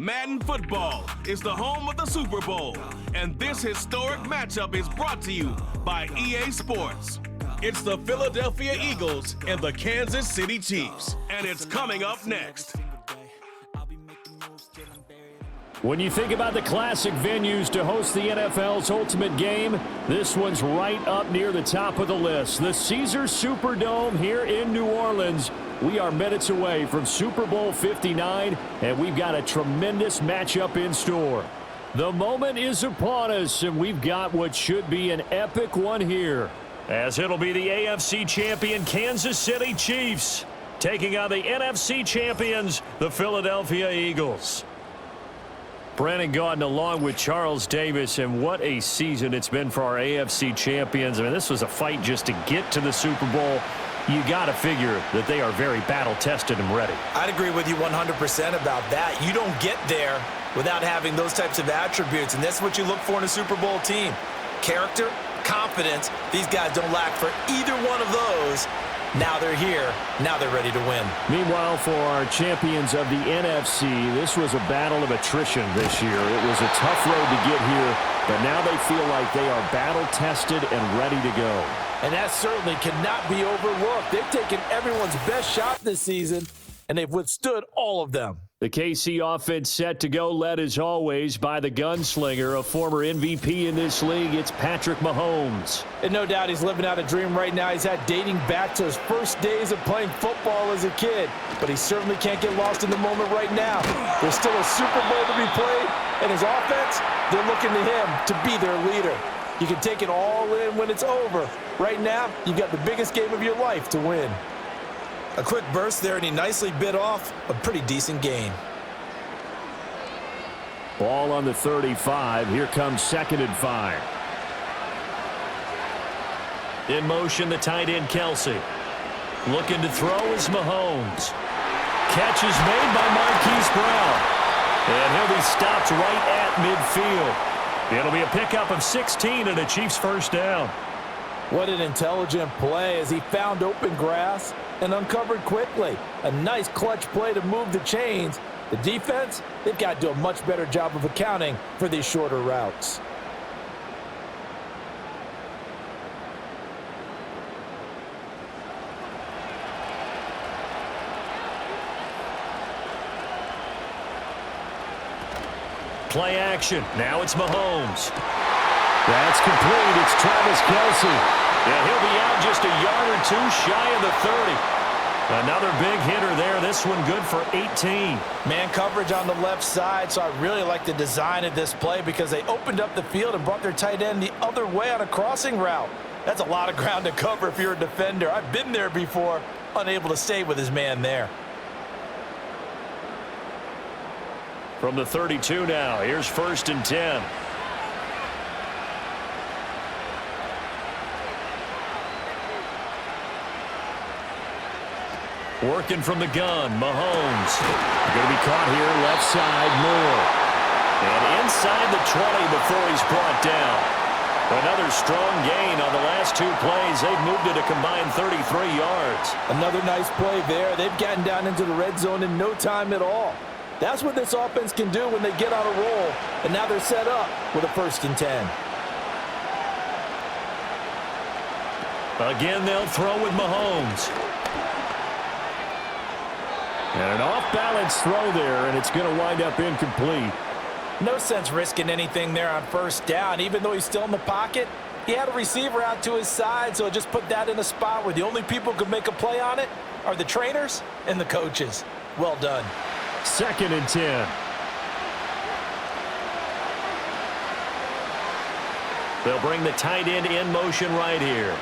Madden Football is the home of the Super Bowl, and this historic matchup is brought to you by EA Sports. It's the Philadelphia Eagles and the Kansas City Chiefs, and it's coming up next. When you think about the classic venues to host the NFL's ultimate game, this one's right up near the top of the list. The Caesars Superdome here in New Orleans. We are minutes away from Super Bowl 59, and we've got a tremendous matchup in store. The moment is upon us, and we've got what should be an epic one here, as it'll be the AFC champion Kansas City Chiefs taking on the NFC champions, the Philadelphia Eagles. Brandon Gaudin along with Charles Davis, and what a season it's been for our AFC champions. I mean, this was a fight just to get to the Super Bowl. You got to figure that they are very battle-tested and ready. I'd agree with you 100% about that. You don't get there without having those types of attributes, and that's what you look for in a Super Bowl team. Character, confidence. These guys don't lack for either one of those. Now they're here. Now they're ready to win. Meanwhile, for our champions of the NFC, this was a battle of attrition this year. It was a tough road to get here, but now they feel like they are battle-tested and ready to go. And that certainly cannot be overlooked. They've taken everyone's best shot this season, and they've withstood all of them. The KC offense set to go, led as always by the gunslinger, a former MVP in this league. It's Patrick Mahomes. And no doubt he's living out a dream right now. He's had dating back to his first days of playing football as a kid. But he certainly can't get lost in the moment right now. There's still a Super Bowl to be played, and his offense, they're looking to him to be their leader. You can take it all in when it's over. Right now, you've got the biggest game of your life to win. A quick burst there, and he nicely bit off a pretty decent gain. Ball on the 35. Here comes 2nd and 5. In motion, the tight end, Kelsey. Looking to throw is Mahomes. Catch is made by Marquise Brown. And he'll be stopped right at midfield. It'll be a pickup of 16 and a Chiefs first down. What an intelligent play as he found open grass and uncovered quickly. A nice clutch play to move the chains. The defense, they've got to do a much better job of accounting for these shorter routes. Play action. Now it's Mahomes. That's complete. It's Travis Kelce. And he'll be out just a yard or two shy of the 30. Another big hitter there. This one good for 18. Man coverage on the left side, so I really like the design of this play because they opened up the field and brought their tight end the other way on a crossing route. That's a lot of ground to cover if you're a defender. I've been there before, unable to stay with his man there. From the 32 now, here's 1st and 10. Working from the gun, Mahomes. Going to be caught here, left side, Moore. And inside the 20 before he's brought down. Another strong gain on the last 2 plays. They've moved it a combined 33 yards. Another nice play there. They've gotten down into the red zone in no time at all. That's what this offense can do when they get on a roll. And now they're set up with a 1st and 10. Again, they'll throw with Mahomes. And an off-balance throw there, and it's going to wind up incomplete. No sense risking anything there on 1st down. Even though he's still in the pocket, he had a receiver out to his side, so just put that in a spot where the only people who can make a play on it are the trainers and the coaches. Well done. 2nd and 10. They'll bring the tight end in motion right here.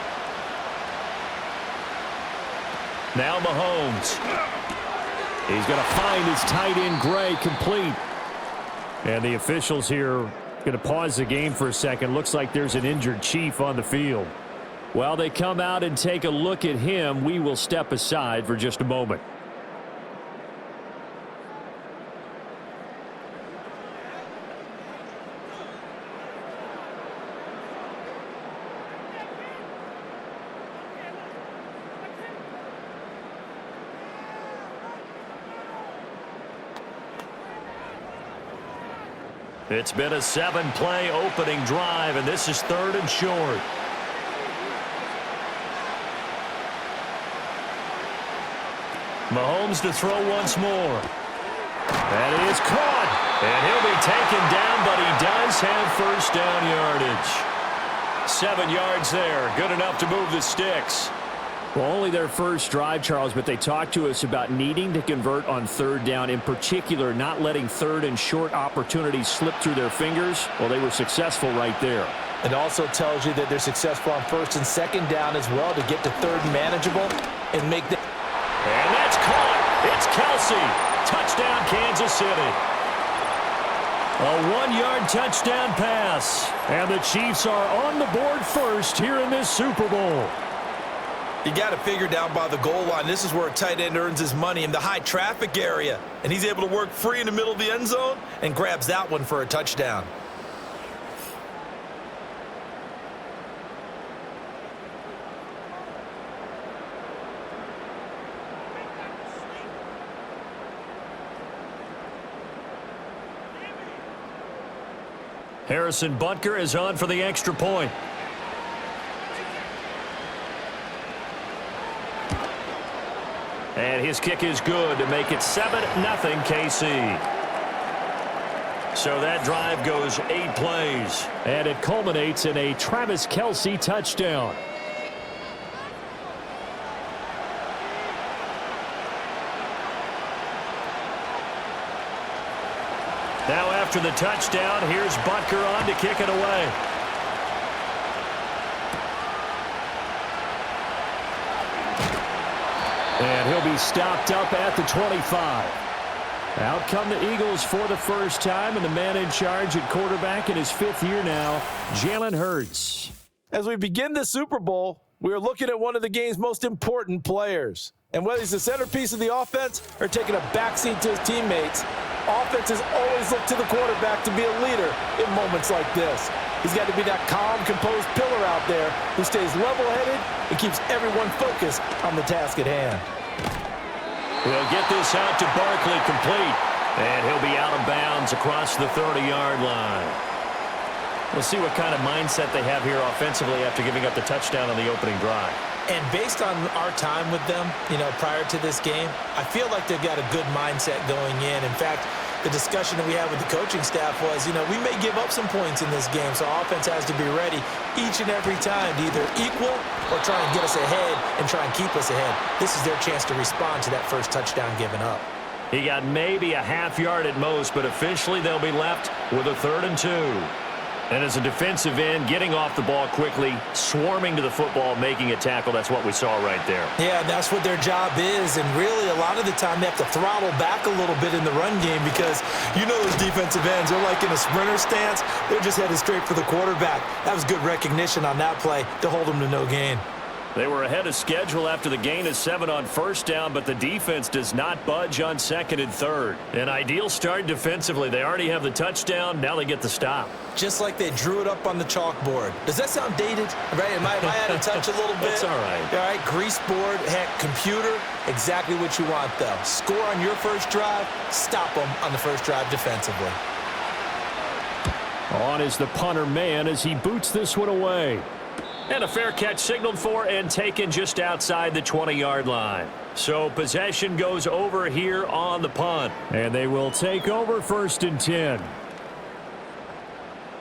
Now Mahomes. He's going to find his tight end, Gray, complete. And the officials here going to pause the game for a second. Looks like there's an injured Chief on the field. While they come out and take a look at him, we will step aside for just a moment. It's been a 7-play opening drive, and this is 3rd and short. Mahomes to throw once more. And he is caught. And he'll be taken down, but he does have first down yardage. 7 yards there. Good enough to move the sticks. Well, only their first drive, Charles, but they talked to us about needing to convert on 3rd down, in particular not letting 3rd and short opportunities slip through their fingers. Well, they were successful right there. It also tells you that they're successful on 1st and 2nd down as well to get to 3rd and manageable and make the... And that's caught. It's Kelsey. Touchdown, Kansas City. A 1-yard touchdown pass. And the Chiefs are on the board first here in this Super Bowl. You got to figure down by the goal line. This is where a tight end earns his money, in the high traffic area. And he's able to work free in the middle of the end zone and grabs that one for a touchdown. Harrison Butker is on for the extra point. And his kick is good to make it 7-0 KC. So that drive goes 8 plays. And it culminates in a Travis Kelce touchdown. Now after the touchdown, here's Butker on to kick it away. And he'll be stopped up at the 25. Out come the Eagles for the first time, and the man in charge at quarterback in his 5th year now, Jalen Hurts. As we begin the Super Bowl, we are looking at one of the game's most important players. And whether he's the centerpiece of the offense or taking a backseat to his teammates, offenses always look to the quarterback to be a leader in moments like this. He's got to be that calm, composed pillar out there who stays level-headed and keeps everyone focused on the task at hand. He'll get this out to Barkley, complete. And he'll be out of bounds across the 30-yard line. We'll see what kind of mindset they have here offensively after giving up the touchdown on the opening drive. And based on our time with them, prior to this game, I feel like they've got a good mindset going in. In fact, the discussion that we had with the coaching staff was, we may give up some points in this game, so offense has to be ready each and every time to either equal or try and get us ahead and try and keep us ahead. This is their chance to respond to that first touchdown given up. He got maybe a half yard at most, but officially they'll be left with a 3rd and 2. And as a defensive end, getting off the ball quickly, swarming to the football, making a tackle, that's what we saw right there. Yeah, that's what their job is. And really, a lot of the time, they have to throttle back a little bit in the run game because those defensive ends, they're like in a sprinter stance. They're just headed straight for the quarterback. That was good recognition on that play to hold them to no gain. They were ahead of schedule after the gain of 7 on 1st down, but the defense does not budge on 2nd and 3rd. An ideal start defensively. They already have the touchdown. Now they get the stop. Just like they drew it up on the chalkboard. Does that sound dated? Right? Am I out of touch a little bit? That's all right. All right, grease board, heck, computer, exactly what you want, though. Score on your first drive, stop them on the first drive defensively. On is the punter man as he boots this one away. And a fair catch signaled for and taken just outside the 20-yard line. So possession goes over here on the punt. And they will take over 1st and 10.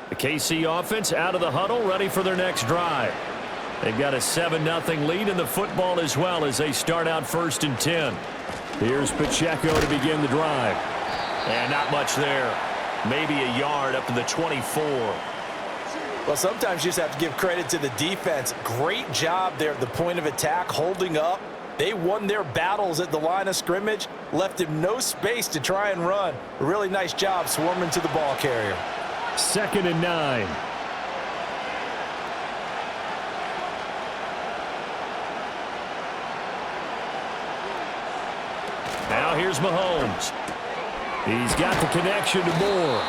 The KC offense out of the huddle, ready for their next drive. They've got a 7-0 lead in the football as well as they start out 1st and 10. Here's Pacheco to begin the drive. And not much there. Maybe a yard up to the 24. Well, sometimes you just have to give credit to the defense. Great job there at the point of attack, holding up. They won their battles at the line of scrimmage, left him no space to try and run. A really nice job swarming to the ball carrier. 2nd and 9. Now here's Mahomes. He's got the connection to Moore.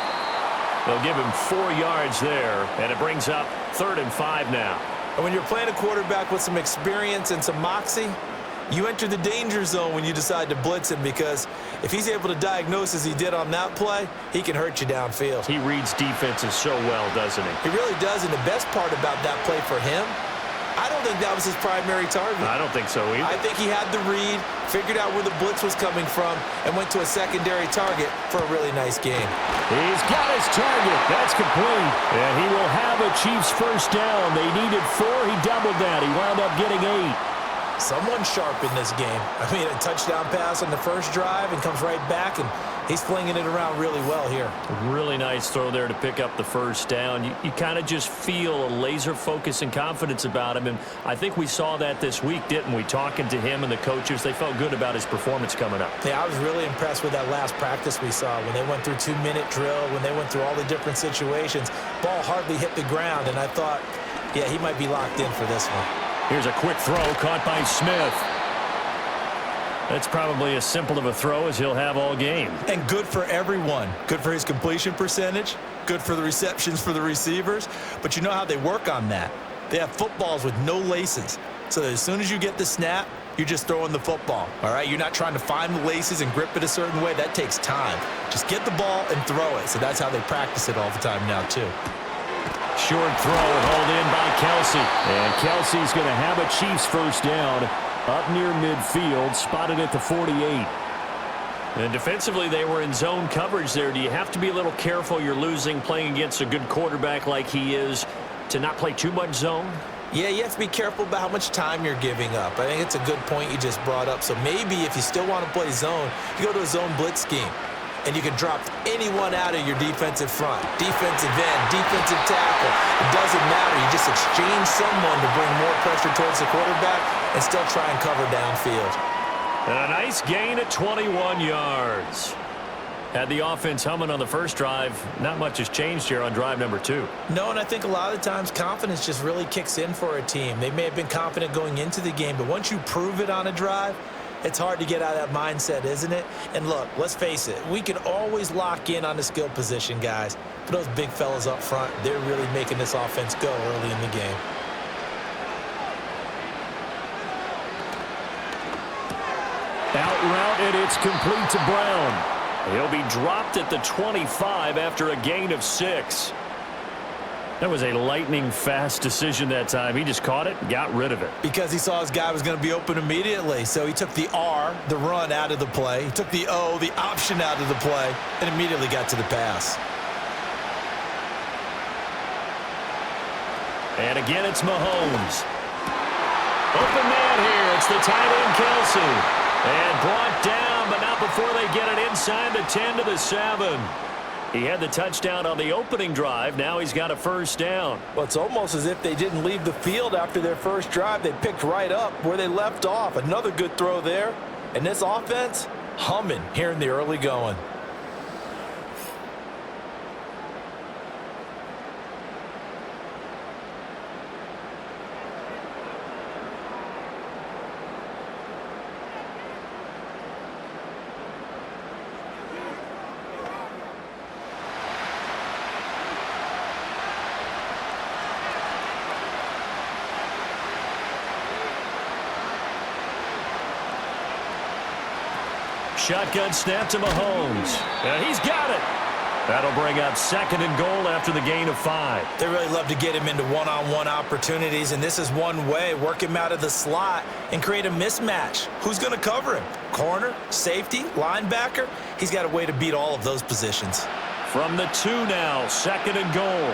They'll give him 4 yards there, and it brings up 3rd and 5 now. And when you're playing a quarterback with some experience and some moxie, You enter the danger zone when you decide to blitz him, because if he's able to diagnose as he did on that play, he can hurt you downfield. He reads defenses so well, doesn't he? He really does, and the best part about that play for him, I don't think that was his primary target. I don't think so either. I think he had the read, figured out where the blitz was coming from, and went to a secondary target for a really nice game. He's got his target. That's complete. And he will have a Chiefs first down. They needed 4. He doubled that. He wound up getting 8. Someone sharp in this game. I mean, a touchdown pass on the first drive and comes right back, and he's flinging it around really well here. Really nice throw there to pick up the first down. You kind of just feel a laser focus and confidence about him, and I think we saw that this week, didn't we? Talking to him and the coaches, they felt good about his performance coming up. Yeah, I was really impressed with that last practice we saw when they went through 2-minute drill, when they went through all the different situations. Ball hardly hit the ground, and I thought, yeah, he might be locked in for this one. Here's a quick throw caught by Smith. That's probably as simple of a throw as he'll have all game. And good for everyone. Good for his completion percentage. Good for the receptions for the receivers. But you know how they work on that. They have footballs with no laces. So that as soon as you get the snap, you're just throwing the football. All right? You're not trying to find the laces and grip it a certain way. That takes time. Just get the ball and throw it. So that's how they practice it all the time now, too. Short throw hauled in by Kelsey. And Kelsey's going to have a Chiefs first down up near midfield, spotted at the 48. And defensively, they were in zone coverage there. Do you have to be a little careful? You're losing playing against a good quarterback like he is to not play too much zone? Yeah, you have to be careful about how much time you're giving up. I think it's a good point you just brought up. So maybe if you still want to play zone, you go to a zone blitz scheme. And you can drop anyone out of your defensive front, defensive end, defensive tackle. It doesn't matter. You just exchange someone to bring more pressure towards the quarterback and still try and cover downfield. And a nice gain at 21 yards. Had the offense humming on the first drive. Not much has changed here on drive number 2. No, and I think a lot of times confidence just really kicks in for a team. They may have been confident going into the game, but once you prove it on a drive, it's hard to get out of that mindset, isn't it? And look, let's face it, we can always lock in on the skill position, guys. But those big fellas up front, they're really making this offense go early in the game. Out route, and it's complete to Brown. He'll be dropped at the 25 after a gain of 6. That was a lightning-fast decision that time. He just caught it and got rid of it. Because he saw his guy was going to be open immediately. So he took the R, the run, out of the play. He took the O, the option, out of the play, and immediately got to the pass. And again, it's Mahomes. Open man here. It's the tight end, Kelsey. And brought down, but not before they get it inside the 10 to the 7. He had the touchdown on the opening drive. Now he's got a first down. Well, it's almost as if they didn't leave the field after their first drive. They picked right up where they left off. Another good throw there. And this offense, humming here in the early going. Shotgun snap to Mahomes. And he's got it. That'll bring up 2nd and goal after the gain of 5. They really love to get him into one-on-one opportunities, and this is one way. Work him out of the slot and create a mismatch. Who's going to cover him? Corner, safety, linebacker? He's got a way to beat all of those positions. From the 2 now, 2nd and goal.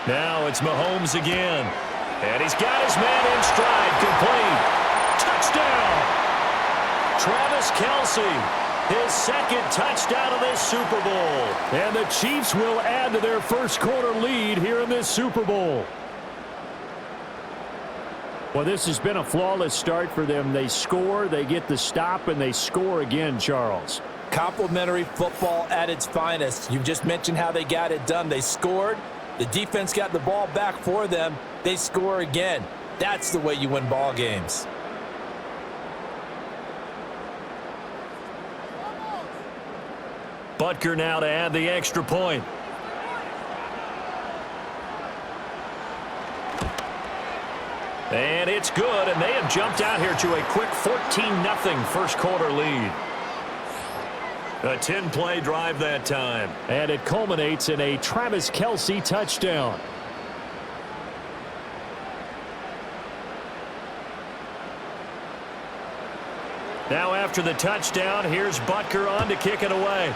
Now it's Mahomes again. And he's got his man in stride, complete. Touchdown! Travis Kelce, his 2nd touchdown of this Super Bowl. And the Chiefs will add to their first quarter lead here in this Super Bowl. Well, this has been a flawless start for them. They score, they get the stop, and they score again, Charles. Complimentary football at its finest. You've just mentioned how they got it done. They scored. The defense got the ball back for them. They score again. That's the way you win ball games. Butker now to add the extra point. And it's good, and they have jumped out here to a quick 14-0 first quarter lead. A 10-play drive that time. And it culminates in a Travis Kelce touchdown. Now after the touchdown, here's Butker on to kick it away.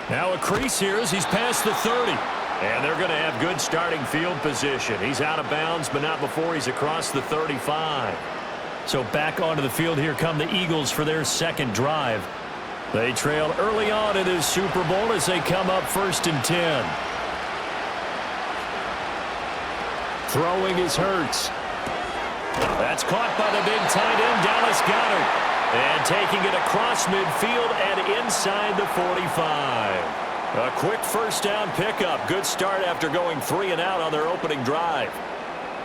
Now a crease here as he's past the 30. And they're going to have good starting field position. He's out of bounds, but not before he's across the 35. So back onto the field here come the Eagles for their second drive. They trail early on in this Super Bowl as they come up 1st and 10. Throwing is Hurts. That's caught by the big tight end, Dallas Goedert. And taking it across midfield and inside the 45. A quick first down pickup. Good start after going 3 and out on their opening drive.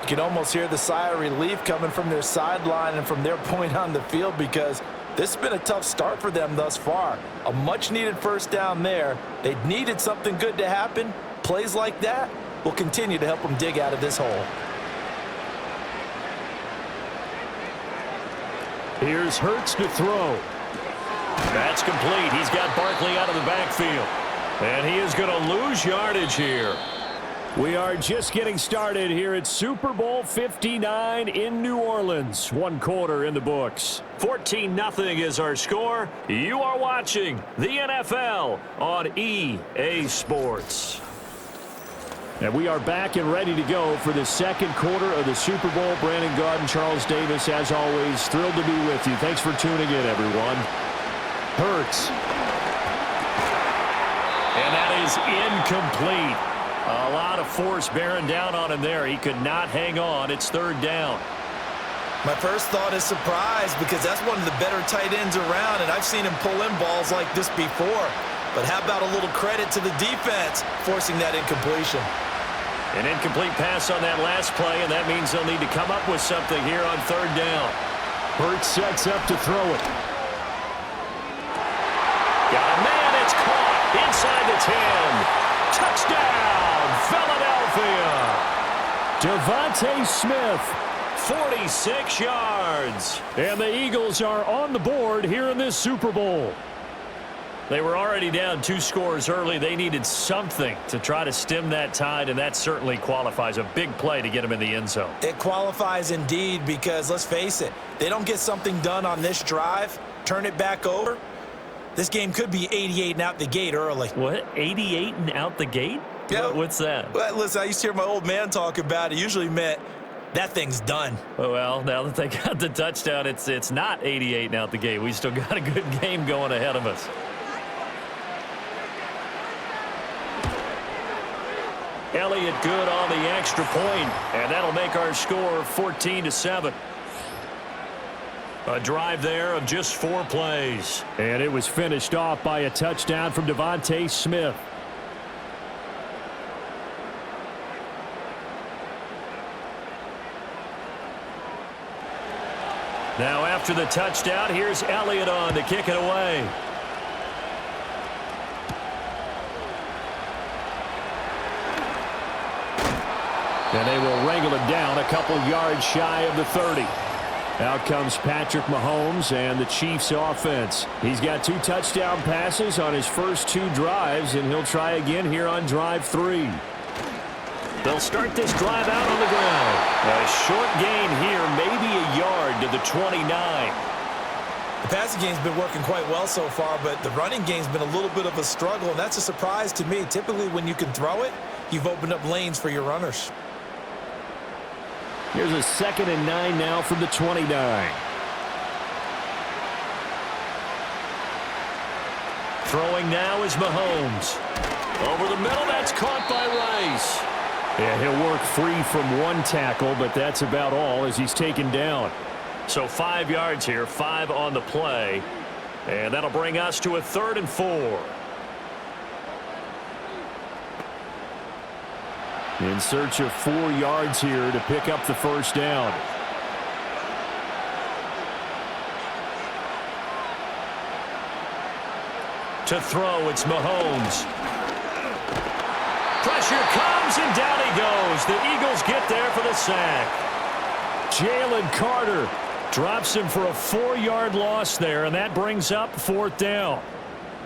You can almost hear the sigh of relief coming from their sideline and from their point on the field because this has been a tough start for them thus far. A much-needed first down there. They needed something good to happen. Plays like that will continue to help them dig out of this hole. Here's Hurts to throw. That's complete. He's got Barkley out of the backfield. And he is going to lose yardage here. We are just getting started here at Super Bowl 59 in New Orleans. 1 quarter in the books. 14-0 is our score. You are watching the NFL on EA Sports. And we are back and ready to go for the second quarter of the Super Bowl. Brandon Gaudin, Charles Davis, as always, thrilled to be with you. Thanks for tuning in, everyone. Hurts. And that is incomplete. A lot of force bearing down on him there. He could not hang on. It's 3rd down. My first thought is surprise because that's one of the better tight ends around, and I've seen him pull in balls like this before. But how about a little credit to the defense forcing that incompletion? An incomplete pass on that last play, and that means they'll need to come up with something here on 3rd down. Hurts sets up to throw it. Got a man, it's caught inside the 10. Touchdown, Philadelphia. Devontae Smith, 46 yards. And the Eagles are on the board here in this Super Bowl. They were already down 2 scores early. They needed something to try to stem that tide, and that certainly qualifies. A big play to get them in the end zone. It qualifies indeed because, let's face it, they don't get something done on this drive, turn it back over, this game could be 88 and out the gate early. What? 88 and out the gate? Yeah. What's that? Well, listen, I used to hear my old man talk about it. Usually meant that thing's done. Well, now that they got the touchdown, it's not 88 and out the gate. We still got a good game going ahead of us. Elliott good on the extra point, and that'll make our score 14-7. A drive there of just 4 plays. And it was finished off by a touchdown from Devontae Smith. Now after the touchdown, here's Elliott on to kick it away. And they will wrangle him down a couple yards shy of the 30. Out comes Patrick Mahomes and the Chiefs offense. He's got 2 touchdown passes on his first 2 drives, and he'll try again here on drive 3. They'll start this drive out on the ground. A short gain here, maybe a yard to the 29. The passing game's been working quite well so far, but the running game's been a little bit of a struggle, and that's a surprise to me. Typically, when you can throw it, you've opened up lanes for your runners. Here's a 2nd and 9 now from the 29. Throwing now is Mahomes. Over the middle, that's caught by Rice. Yeah, he'll work free from 1 tackle, but that's about all as he's taken down. So 5 yards here, 5 on the play. And that'll bring us to a 3rd and 4. In search of 4 yards here to pick up the first down. To throw, it's Mahomes. Pressure comes, and down he goes. The Eagles get there for the sack. Jalen Carter drops him for a 4-yard loss there, and that brings up 4th down.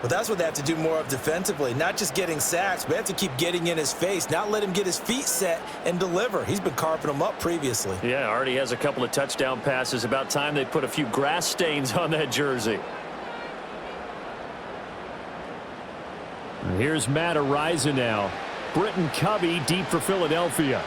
Well, that's what they have to do more of defensively, not just getting sacks, but they have to keep getting in his face, not let him get his feet set and deliver. He's been carping them up previously. Yeah, already has a couple of touchdown passes. About time they put a few grass stains on that jersey. Here's Matt Araiza now. Britton Covey deep for Philadelphia.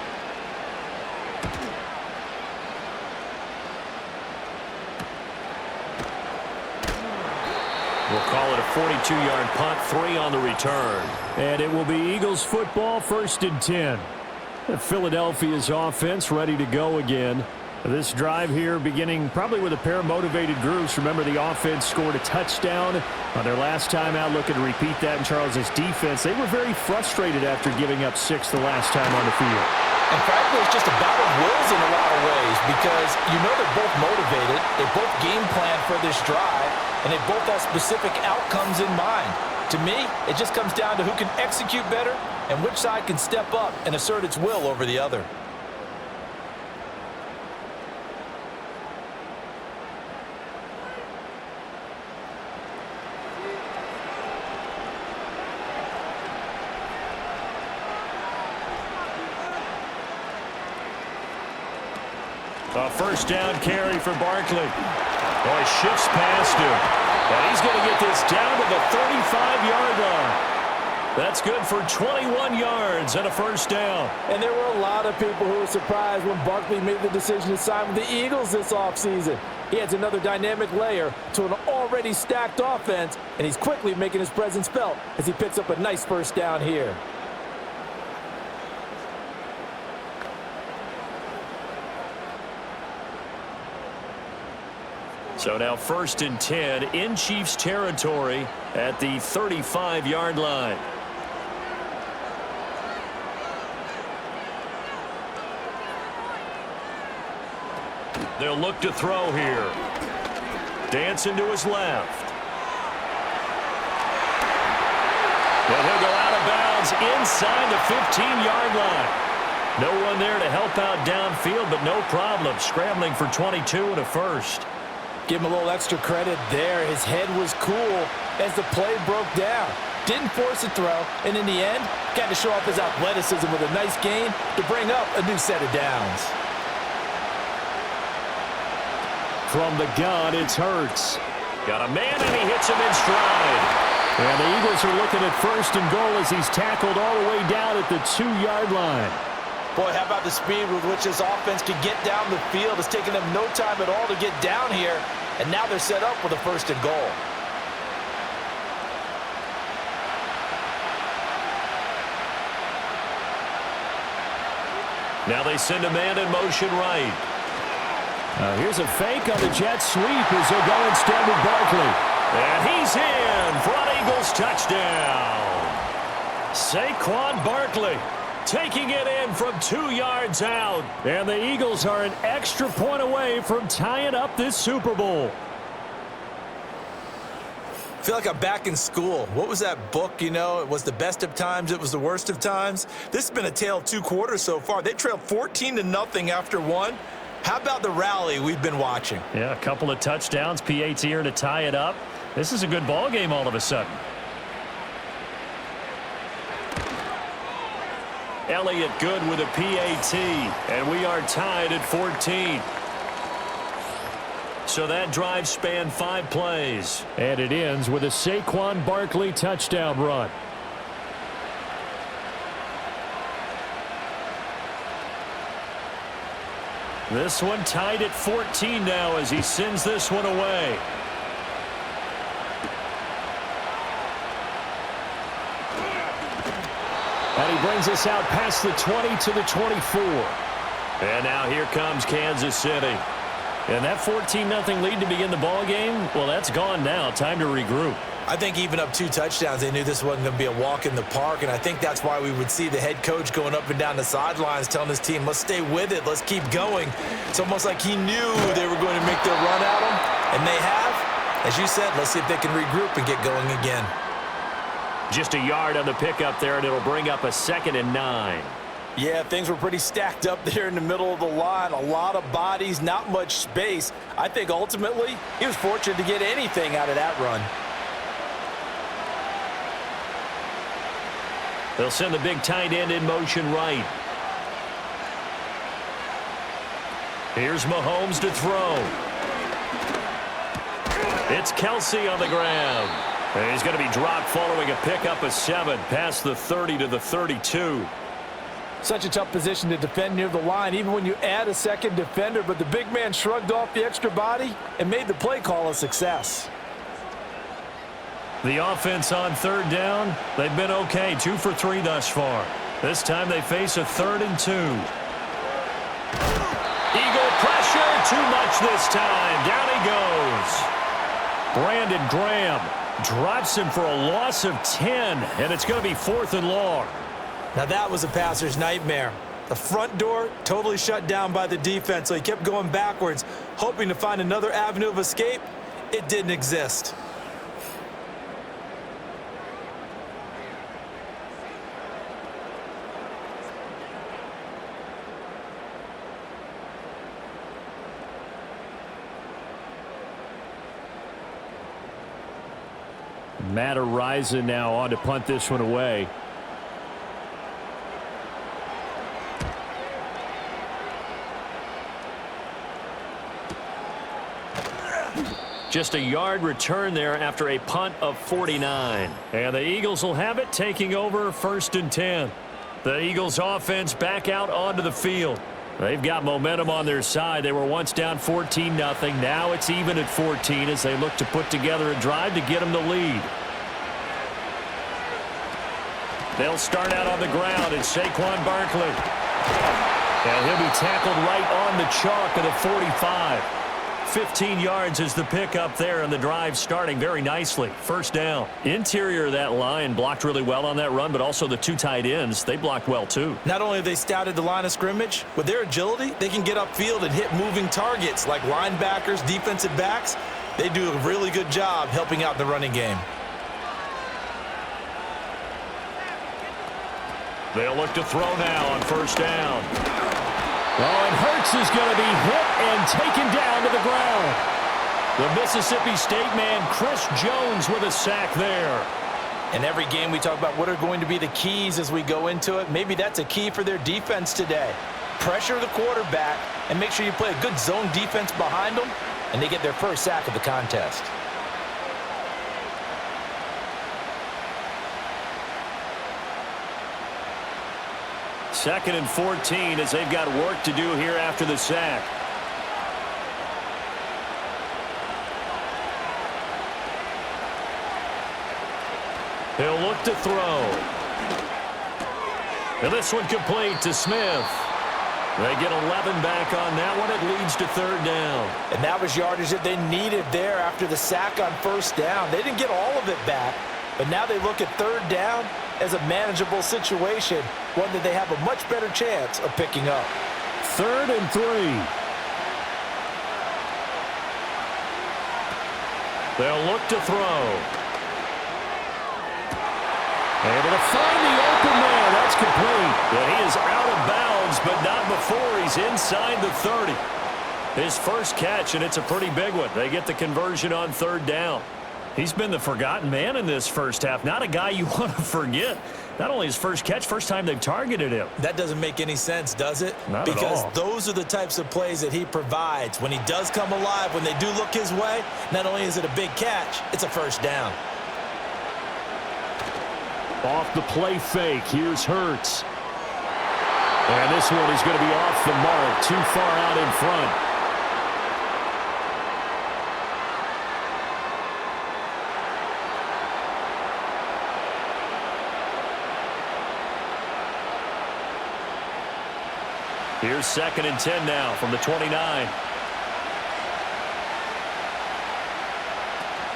We'll call it a 42-yard punt, 3 on the return. And it will be Eagles football, 1st and 10. Philadelphia's offense ready to go again. This drive here beginning probably with a pair of motivated groups. Remember, the offense scored a touchdown on their last time out. Looking to repeat that in Charles's defense. They were very frustrated after giving up 6 the last time on the field. And frankly, it's just a battle of wills in a lot of ways because you know they're both motivated. They both game plan for this drive, and they both have specific outcomes in mind. To me, it just comes down to who can execute better and which side can step up and assert its will over the other. A 1st down carry for Barkley. Boy, shifts past him. And he's going to get this down to the 35-yard line. That's good for 21 yards and a 1st down. And there were a lot of people who were surprised when Barkley made the decision to sign with the Eagles this offseason. He adds another dynamic layer to an already stacked offense, and he's quickly making his presence felt as he picks up a nice 1st down here. So now 1st and 10 in Chiefs territory at the 35-yard line. They'll look to throw here. Dancing to his left. And he'll go out of bounds inside the 15-yard line. No one there to help out downfield, but no problem. Scrambling for 22 and a 1st. Give him a little extra credit there. His head was cool as the play broke down. Didn't force a throw, and in the end, got to show off his athleticism with a nice gain to bring up a new set of downs. From the gun, it's Hurts. Got a man, and he hits him in stride. And the Eagles are looking at 1st and goal as he's tackled all the way down at the 2-yard line. Boy, how about the speed with which this offense can get down the field? It's taken them no time at all to get down here, and now they're set up with a 1st and goal. Now they send a man in motion right. Here's a fake on the jet sweep as they'll go instead with Barkley. And he's in for an Eagles touchdown. Saquon Barkley taking it in from 2 yards out. And the Eagles are an extra point away from tying up this Super Bowl. I feel like I'm back in school. What was that book, you know? It was the best of times. It was the worst of times. This has been a tale of 2 quarters so far. They trailed 14-0 after 1. How about the rally we've been watching? Yeah, a couple of touchdowns. PAT here to tie it up. This is a good ball game all of a sudden. Elliott good with a PAT, and we are tied at 14. So that drive spanned 5 plays. And it ends with a Saquon Barkley touchdown run. This one tied at 14 now as he sends this one away. And he brings us out past the 20 to the 24. And now here comes Kansas City. And that 14-0 lead to begin the ball game, well, that's gone now. Time to regroup. I think even up 2 touchdowns, they knew this wasn't going to be a walk in the park, and I think that's why we would see the head coach going up and down the sidelines telling his team, let's stay with it, let's keep going. It's almost like he knew they were going to make their run at him, and they have. As you said, let's see if they can regroup and get going again. Just a yard on the pickup there, and it'll bring up a 2nd and 9. Yeah, things were pretty stacked up there in the middle of the line. A lot of bodies, not much space. I think ultimately he was fortunate to get anything out of that run. They'll send the big tight end in motion right. Here's Mahomes to throw. It's Kelsey on the ground. And he's going to be dropped following a pickup of 7 past the 30 to the 32. Such a tough position to defend near the line, even when you add a second defender, but the big man shrugged off the extra body and made the play call a success. The offense on 3rd down, they've been okay, 2 for 3 thus far. This time they face a 3rd and 2. Eagle pressure, too much this time. Down he goes. Brandon Graham drops him for a loss of 10, and it's going to be 4th and long. Now that was a passer's nightmare. The front door totally shut down by the defense, so he kept going backwards, hoping to find another avenue of escape. It didn't exist. Matt Araiza now on to punt this one away. Just a yard return there after a punt of 49. And the Eagles will have it, taking over 1st and 10. The Eagles offense back out onto the field. They've got momentum on their side. They were once down 14-0. Now it's even at 14 as they look to put together a drive to get them the lead. They'll start out on the ground. It's Saquon Barkley. And he'll be tackled right on the chalk of the 45. 15 yards is the pickup there, and the drive starting very nicely. 1st down. Interior of that line blocked really well on that run, but also the 2 tight ends, they blocked well too. Not only have they scouted the line of scrimmage, with their agility, they can get upfield and hit moving targets like linebackers, defensive backs. They do a really good job helping out the running game. They'll look to throw now on 1st down. Oh, and Hurts is going to be hit and taken down to the ground. The Mississippi State man, Chris Jones, with a sack there. In every game we talk about what are going to be the keys as we go into it. Maybe that's a key for their defense today. Pressure the quarterback and make sure you play a good zone defense behind them, and they get their first sack of the contest. Second and 14 as they've got work to do here after the sack. He'll look to throw. And this one complete to Smith. They get 11 back on that one. It leads to 3rd down. And that was yardage that they needed there after the sack on 1st down. They didn't get all of it back, but now they look at 3rd down as a manageable situation, one that they have a much better chance of picking up. 3rd and 3. They'll look to throw. Able to find the open man. That's complete. And he is out of bounds, but not before he's inside the 30. His first catch, and it's a pretty big one. They get the conversion on 3rd down. He's been the forgotten man in this first half. Not a guy you want to forget. Not only his first catch, first time they've targeted him. That doesn't make any sense, does it? Not at all. Because those are the types of plays that he provides. When he does come alive, when they do look his way, not only is it a big catch, it's a 1st down. Off the play fake, here's Hurts. And this one is going to be off the mark, too far out in front. Here's 2nd and 10 now from the 29.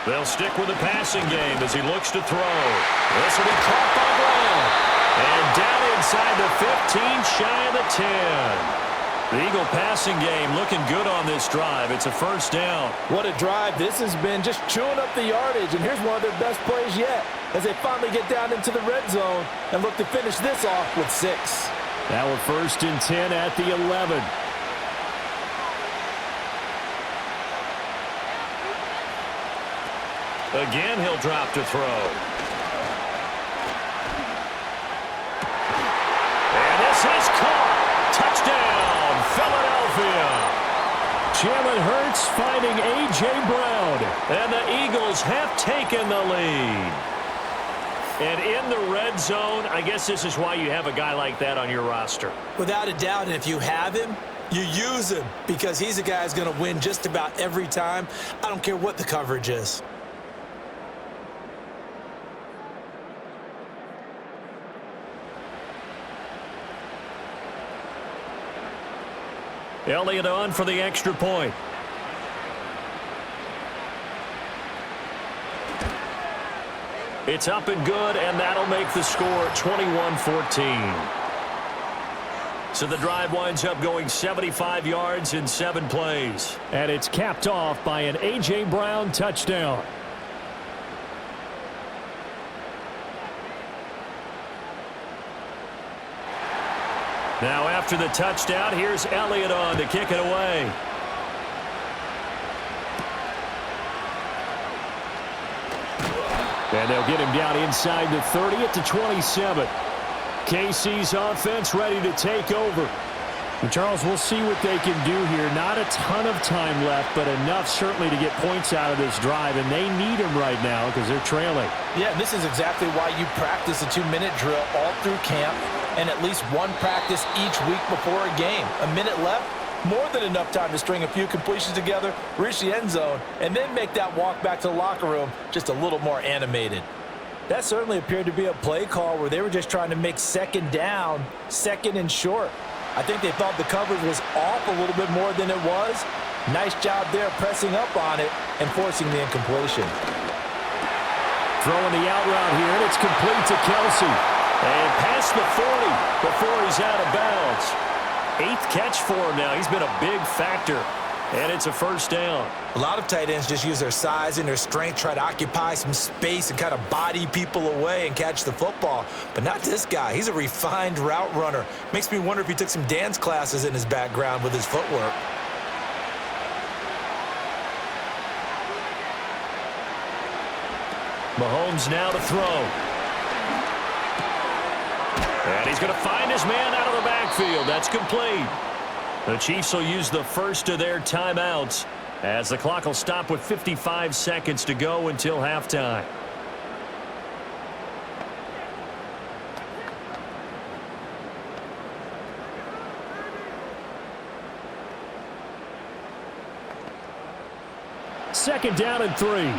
They'll stick with the passing game as he looks to throw. This will be caught by Brown. And down inside the 15, shy of the 10. The Eagle passing game looking good on this this drive. It's a first down. What a drive this has been, just chewing up the yardage. And here's one of their best plays yet as they finally get down into the red zone and look to finish this off with 6. Now we're 1st and 10 at the 11. Again, he'll drop to throw. And this is caught. Touchdown, Philadelphia. Jalen Hurts finding A.J. Brown. And the Eagles have taken the lead. And in the red zone, I guess this is why you have a guy like that on your roster. Without a doubt, and if you have him, you use him because he's a guy who's going to win just about every time. I don't care what the coverage is. Elliott on for the extra point. It's up and good, and that'll make the score 21-14. So the drive winds up going 75 yards in 7 plays. And it's capped off by an A.J. Brown touchdown. Now after the touchdown, here's Elliott on to kick it away. And they'll get him down inside the 30 at the 27. KC's offense ready to take over. And Charles, we'll see what they can do here. Not a ton of time left, but enough certainly to get points out of this drive, and they need them right now because they're trailing. Yeah, this is exactly why you practice a 2-minute drill all through camp and at least one practice each week before a game. A minute left, more than enough time to string a few completions together, reach the end zone, and then make that walk back to the locker room just a little more animated. That certainly appeared to be a play call where they were just trying to make second down, second and short. I think they thought the coverage was off a little bit more than it was. Nice job there pressing up on it and forcing the incompletion. Throwing the out route here, and it's complete to Kelsey. And past the 40 before he's out of bounds. 8th catch for him now. He's been a big factor. And it's a first down. A lot of tight ends just use their size and their strength, try to occupy some space and kind of body people away and catch the football. But not this guy. He's a refined route runner. Makes me wonder if he took some dance classes in his background with his footwork. Mahomes now to throw. And he's going to find his man out of the backfield. That's complete. The Chiefs will use the first of their timeouts as the clock will stop with 55 seconds to go until halftime. Second down and 3.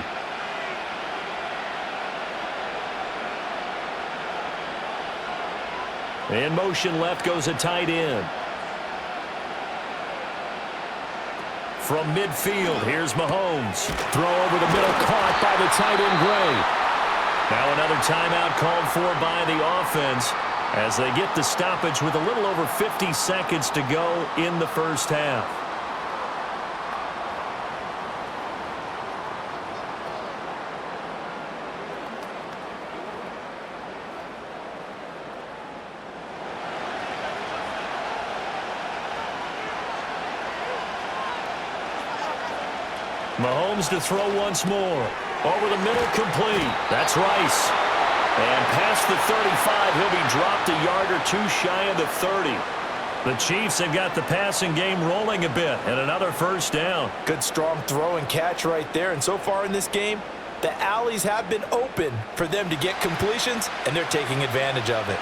In motion left goes a tight end. From midfield, here's Mahomes. Throw over the middle, caught by the tight end Gray. Now another timeout called for by the offense as they get the stoppage with a little over 50 seconds to go in the first half. Mahomes to throw once more. Over the middle, complete. That's Rice. And past the 35, he'll be dropped a yard or two shy of the 30. The Chiefs have got the passing game rolling a bit, and another first down. Good strong throw and catch right there. And so far in this game, the alleys have been open for them to get completions, and they're taking advantage of it.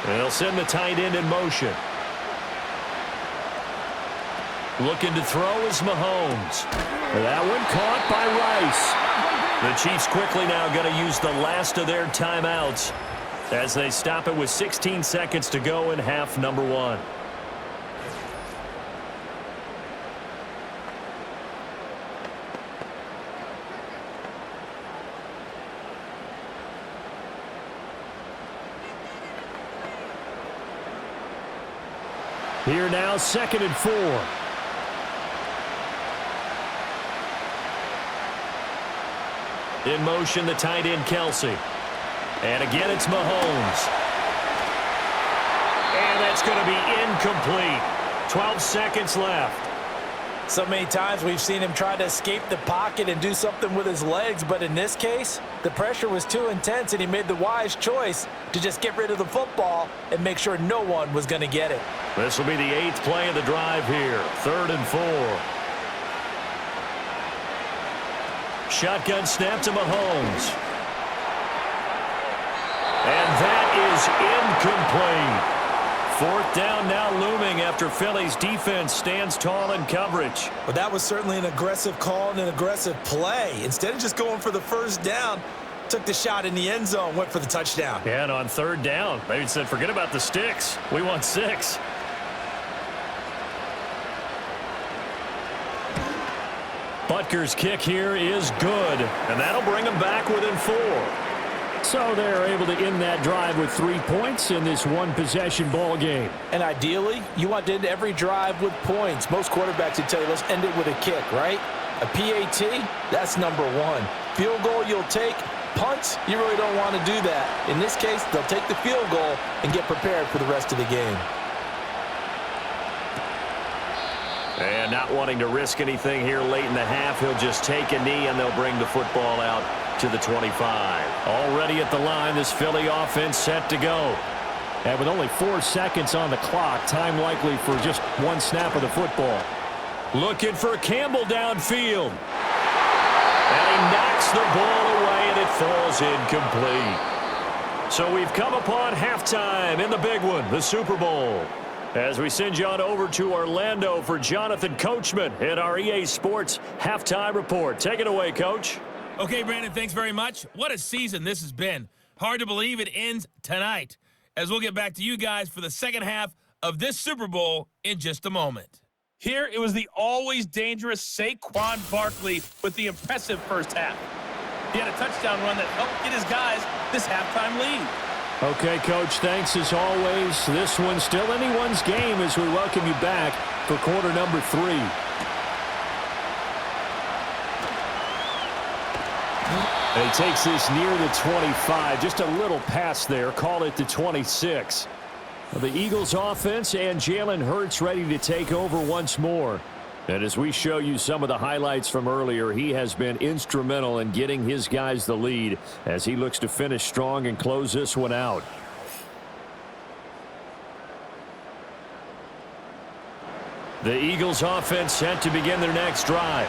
And they'll send the tight end in motion. Looking to throw is Mahomes. That one caught by Rice. The Chiefs quickly now going to use the last of their timeouts as they stop it with 16 seconds to go in half number 1. Here now, 2nd and 4. In motion, the tight end, Kelsey. And again, it's Mahomes. And that's going to be incomplete. 12 seconds left. So many times we've seen him try to escape the pocket and do something with his legs, but in this case, the pressure was too intense and he made the wise choice to just get rid of the football and make sure no one was going to get it. This will be the 8th play of the drive here. 3rd and 4. Shotgun snap to Mahomes. And that is incomplete. 4th down now looming after Philly's defense stands tall in coverage. Well, that was certainly an aggressive call and an aggressive play. Instead of just going for the 1st down, took the shot in the end zone, went for the touchdown. Yeah, and on 3rd down, they said, forget about the sticks. We want 6. Butker's kick here is good, and that'll bring them back within 4. So they're able to end that drive with 3 points in this one-possession ball game. And ideally, you want to end every drive with points. Most quarterbacks would tell you, let's end it with a kick, right? A PAT, that's number 1. Field goal you'll take. Punts, you really don't want to do that. In this case, they'll take the field goal and get prepared for the rest of the game. And not wanting to risk anything here late in the half, he'll just take a knee and they'll bring the football out to the 25. Already at the line, this Philly offense set to go. And with only 4 seconds on the clock, time likely for just 1 snap of the football. Looking for Campbell downfield. And he knocks the ball away and it falls incomplete. So we've come upon halftime in the big one, the Super Bowl. As we send you on over to Orlando for Jonathan Coachman in our EA Sports Halftime Report. Take it away, Coach. Okay, Brandon, thanks very much. What a season this has been. Hard to believe it ends tonight, as we'll get back to you guys for the second half of this Super Bowl in just a moment. Here, it was the always dangerous Saquon Barkley with the impressive first half. He had a touchdown run that helped get his guys this halftime lead. Okay, Coach, thanks as always. This one's still anyone's game as we welcome you back for quarter number 3. And he takes this near the 25. Just a little pass there. Call it the 26. Well, the Eagles offense and Jalen Hurts ready to take over once more. And as we show you some of the highlights from earlier, he has been instrumental in getting his guys the lead as he looks to finish strong and close this one out. The Eagles offense set to begin their next drive.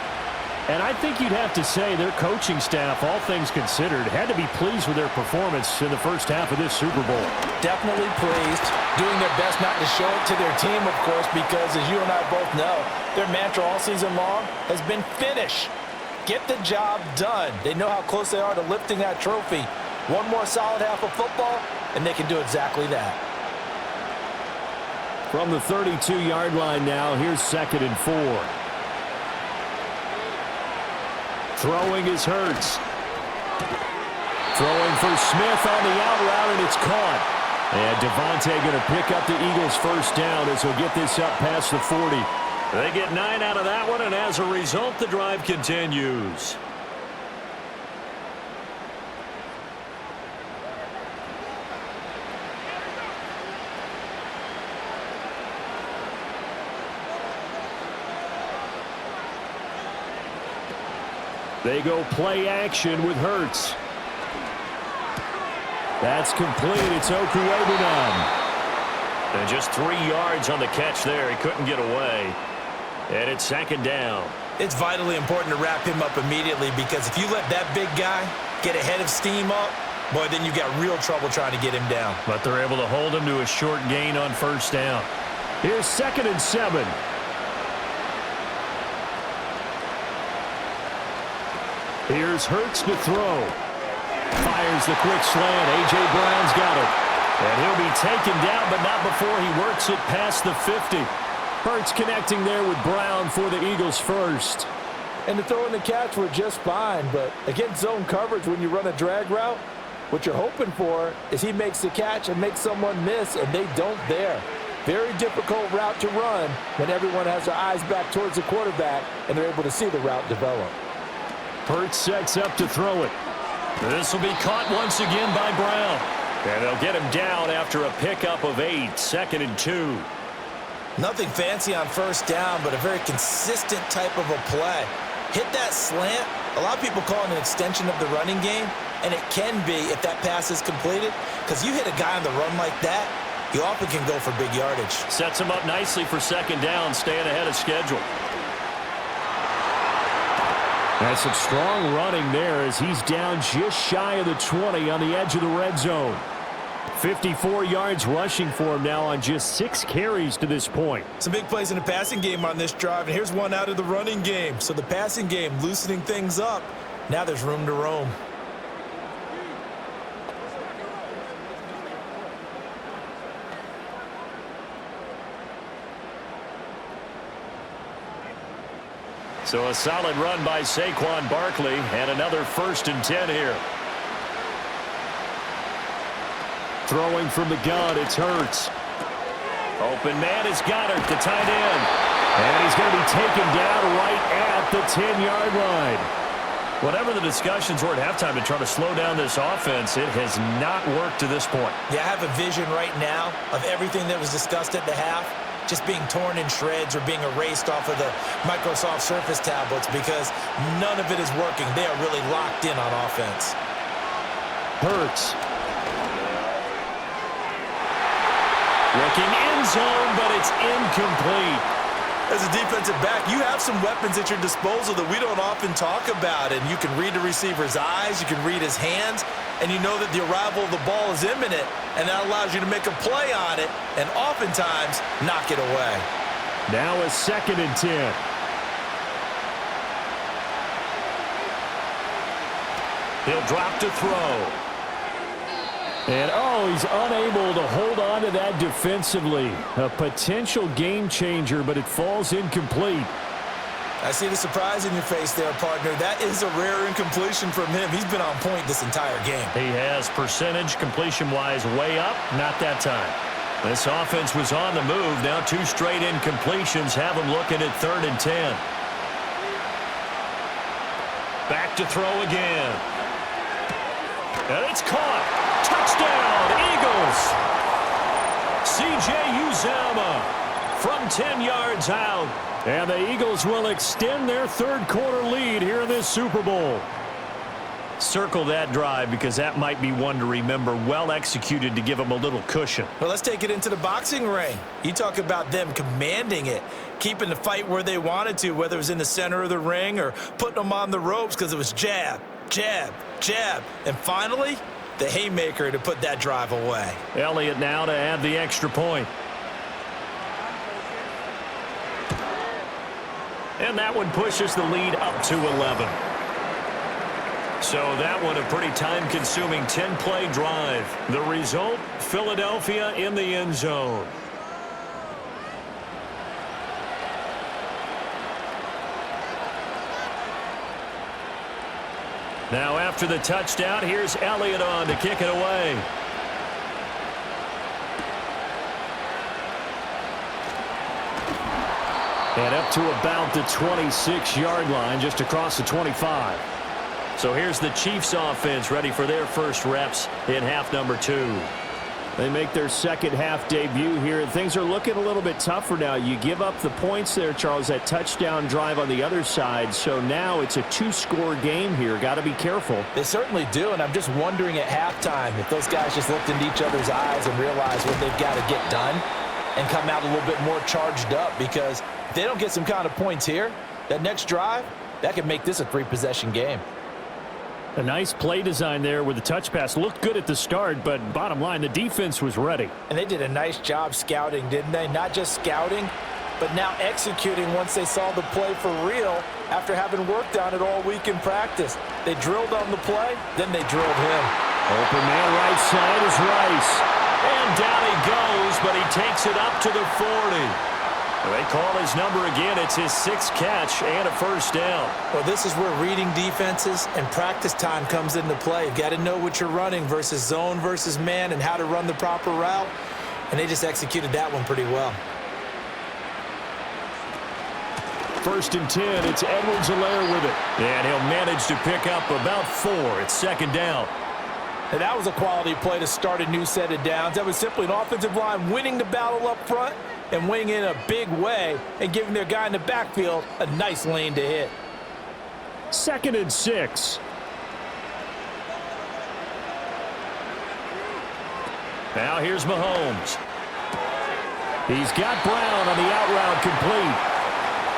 And I think you'd have to say their coaching staff, all things considered, had to be pleased with their performance in the first half of this Super Bowl. Definitely pleased, doing their best not to show it to their team, of course, because as you and I both know, their mantra all season long has been finish. Get the job done. They know how close they are to lifting that trophy. One more solid half of football, and they can do exactly that. From the 32-yard line now, here's 2nd and 4. Throwing is Hurts. Throwing for Smith on the out route, and it's caught. And Devontae going to pick up the Eagles' first down as he'll get this up past the 40. They get 9 out of that one, and as a result, the drive continues. They go play action with Hurts. That's complete. It's Okuebunan. And just 3 yards on the catch there. He couldn't get away. And it's 2nd down. It's vitally important to wrap him up immediately because if you let that big guy get a head of steam up, boy, then you got real trouble trying to get him down. But they're able to hold him to a short gain on first down. Here's 2nd and 7. Here's Hurts to throw. Fires the quick slant. A.J. Brown's got it. And he'll be taken down, but not before he works it past the 50. Hurts connecting there with Brown for the Eagles first. And the throw and the catch were just fine, but against zone coverage when you run a drag route, what you're hoping for is he makes the catch and makes someone miss, and they don't there. Very difficult route to run when everyone has their eyes back towards the quarterback and they're able to see the route develop. Hurts sets up to throw it. This will be caught once again by Brown. And they'll get him down after a pickup of 8, 2nd and 2. Nothing fancy on first down, but a very consistent type of a play. Hit that slant. A lot of people call it an extension of the running game, and it can be if that pass is completed, because you hit a guy on the run like that, you often can go for big yardage. Sets him up nicely for 2nd down, staying ahead of schedule. That's some strong running there as he's down just shy of the 20 on the edge of the red zone. 54 yards rushing for him now on just 6 carries to this point. Some big plays in the passing game on this drive, and here's one out of the running game. So the passing game loosening things up. Now there's room to roam. So a solid run by Saquon Barkley and another 1st and 10 here. Throwing from the gun, it's Hurts. Open man is Goddard, the tight end. And he's going to be taken down right at the 10-yard line. Whatever the discussions were at halftime to try to slow down this offense, it has not worked to this point. Yeah, I have a vision right now of everything that was discussed at the half just being torn in shreds or being erased off of the Microsoft Surface tablets because none of it is working. They are really locked in on offense. Hurts. Looking end zone, but it's incomplete. As a defensive back, you have some weapons at your disposal that we don't often talk about, and you can read the receiver's eyes, you can read his hands, and you know that the arrival of the ball is imminent, and that allows you to make a play on it and oftentimes knock it away. Now a 2nd and 10. He'll drop to throw. And, he's unable to hold on to that defensively. A potential game changer, but it falls incomplete. I see the surprise in your face there, partner. That is a rare incompletion from him. He's been on point this entire game. He has percentage completion-wise way up, not that time. This offense was on the move. Now 2 straight incompletions have him looking at 3rd and 10. Back to throw again. And it's caught. Touchdown, Eagles. C.J. Uzomah from 10 yards out. And the Eagles will extend their 3rd quarter lead here in this Super Bowl. Circle that drive because that might be one to remember. Well executed to give them a little cushion. Well, let's take it into the boxing ring. You talk about them commanding it, keeping the fight where they wanted to, whether it was in the center of the ring or putting them on the ropes because it was jab, jab, jab. And finally, the haymaker to put that drive away. Elliott now to add the extra point. And that one pushes the lead up to 11. So that one a pretty time-consuming 10-play drive. The result, Philadelphia in the end zone. Now after the touchdown, here's Elliott on to kick it away. And up to about the 26-yard line, just across the 25. So here's the Chiefs offense ready for their first reps in half number 2. They make their 2nd half debut here, and things are looking a little bit tougher now. You give up the points there, Charles, that touchdown drive on the other side. So now it's a 2-score game here. Got to be careful. They certainly do, and I'm just wondering at halftime if those guys just looked into each other's eyes and realized what they've got to get done and come out a little bit more charged up, because if they don't get some kind of points here, that next drive, that could make this a 3-possession game. A nice play design there with the touch pass. Looked good at the start, but bottom line, the defense was ready. And they did a nice job scouting, didn't they? Not just scouting, but now executing once they saw the play for real after having worked on it all week in practice. They drilled on the play, then they drilled him. Open man right side is Rice. And down he goes, but he takes it up to the 40. They call his number again. It's his 6th catch and a first down. Well, this is where reading defenses and practice time comes into play. You've got to know what you're running versus zone versus man and how to run the proper route. and they just executed that one pretty well. 1st and 10, it's Edwards-Helaire with it. And he'll manage to pick up about 4. It's 2nd down. And that was a quality play to start a new set of downs. That was simply an offensive line winning the battle up front and winning in a big way and giving their guy in the backfield a nice lane to hit. 2nd and 6. Now here's Mahomes. He's got Brown on the out route complete.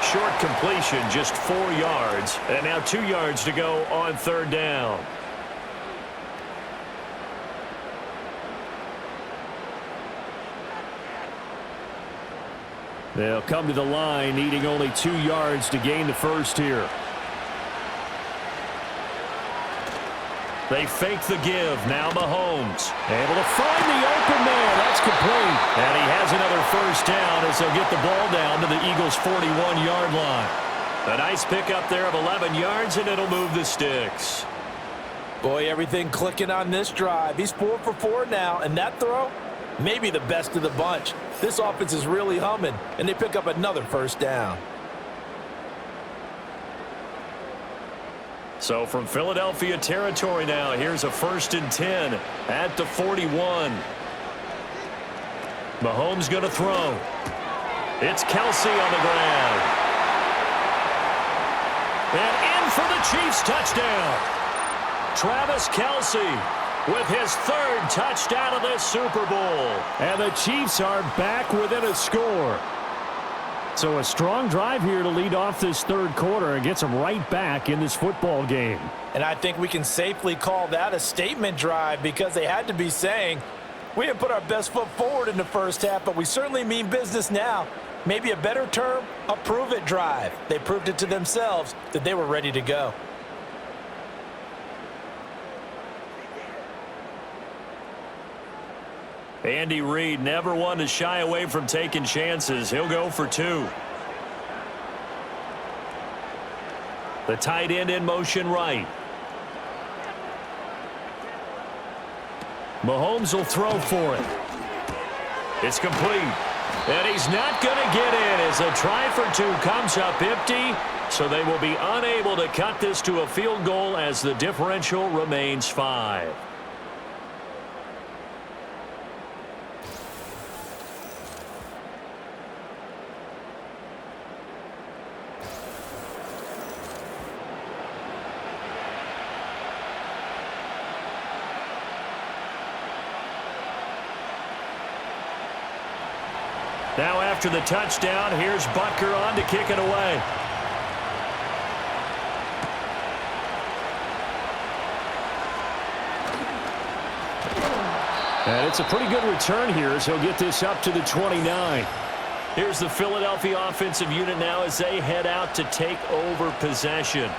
Short completion, just 4 yards. And now 2 yards to go on 3rd down. They'll come to the line, needing only 2 yards to gain the first here. They fake the give. Now Mahomes able to find the open man. That's complete. And he has another 1st down as they'll get the ball down to the Eagles' 41-yard line. A nice pickup there of 11 yards, and it'll move the sticks. Boy, everything clicking on this drive. He's 4 for 4 now, and that throw, maybe the best of the bunch. This offense is really humming, and they pick up another 1st down. So from Philadelphia territory now, here's a 1st and 10 at the 41. Mahomes going to throw. It's Kelsey on the ground. And in for the Chiefs touchdown. Travis Kelsey with his 3rd touchdown of this Super Bowl. And the Chiefs are back within a score. So a strong drive here to lead off this 3rd quarter and gets them right back in this football game. And I think we can safely call that a statement drive because they had to be saying, we didn't put our best foot forward in the 1st half, but we certainly mean business now. Maybe a better term, a prove-it drive. They proved it to themselves that they were ready to go. Andy Reid never one to shy away from taking chances. He'll go for 2. The tight end in motion right. Mahomes will throw for it. It's complete. And he's not going to get in as a try for 2 comes up empty. So they will be unable to cut this to a field goal as the differential remains 5. Now after the touchdown, here's Butker on to kick it away. And it's a pretty good return here as he'll get this up to the 29. Here's the Philadelphia offensive unit now as they head out to take over possession.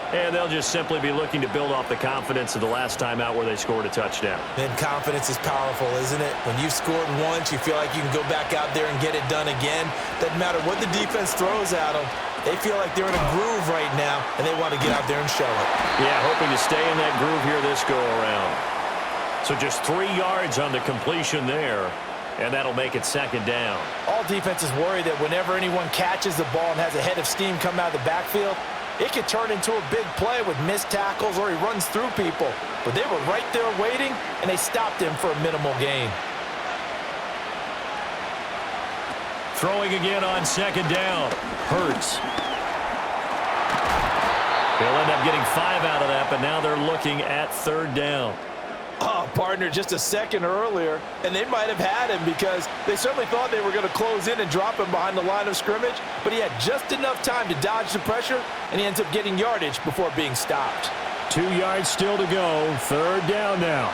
And they'll just simply be looking to build off the confidence of the last time out where they scored a touchdown. And confidence is powerful, isn't it? When you've scored once, you feel like you can go back out there and get it done again. Doesn't matter what the defense throws at them. They feel like they're in a groove right now, and they want to get out there and show it. Yeah, hoping to stay in that groove here this go-around. So just 3 yards on the completion there, and that'll make it 2nd down. All defenses worry that whenever anyone catches the ball and has a head of steam come out of the backfield, it could turn into a big play with missed tackles or he runs through people. But they were right there waiting, and they stopped him for a minimal gain. Throwing again on 2nd down. Hurts. They'll end up getting 5 out of that, but now they're looking at 3rd down. Oh, partner, just a second earlier, and they might have had him because they certainly thought they were going to close in and drop him behind the line of scrimmage, but he had just enough time to dodge the pressure, and he ends up getting yardage before being stopped. 2 yards still to go. 3rd down now.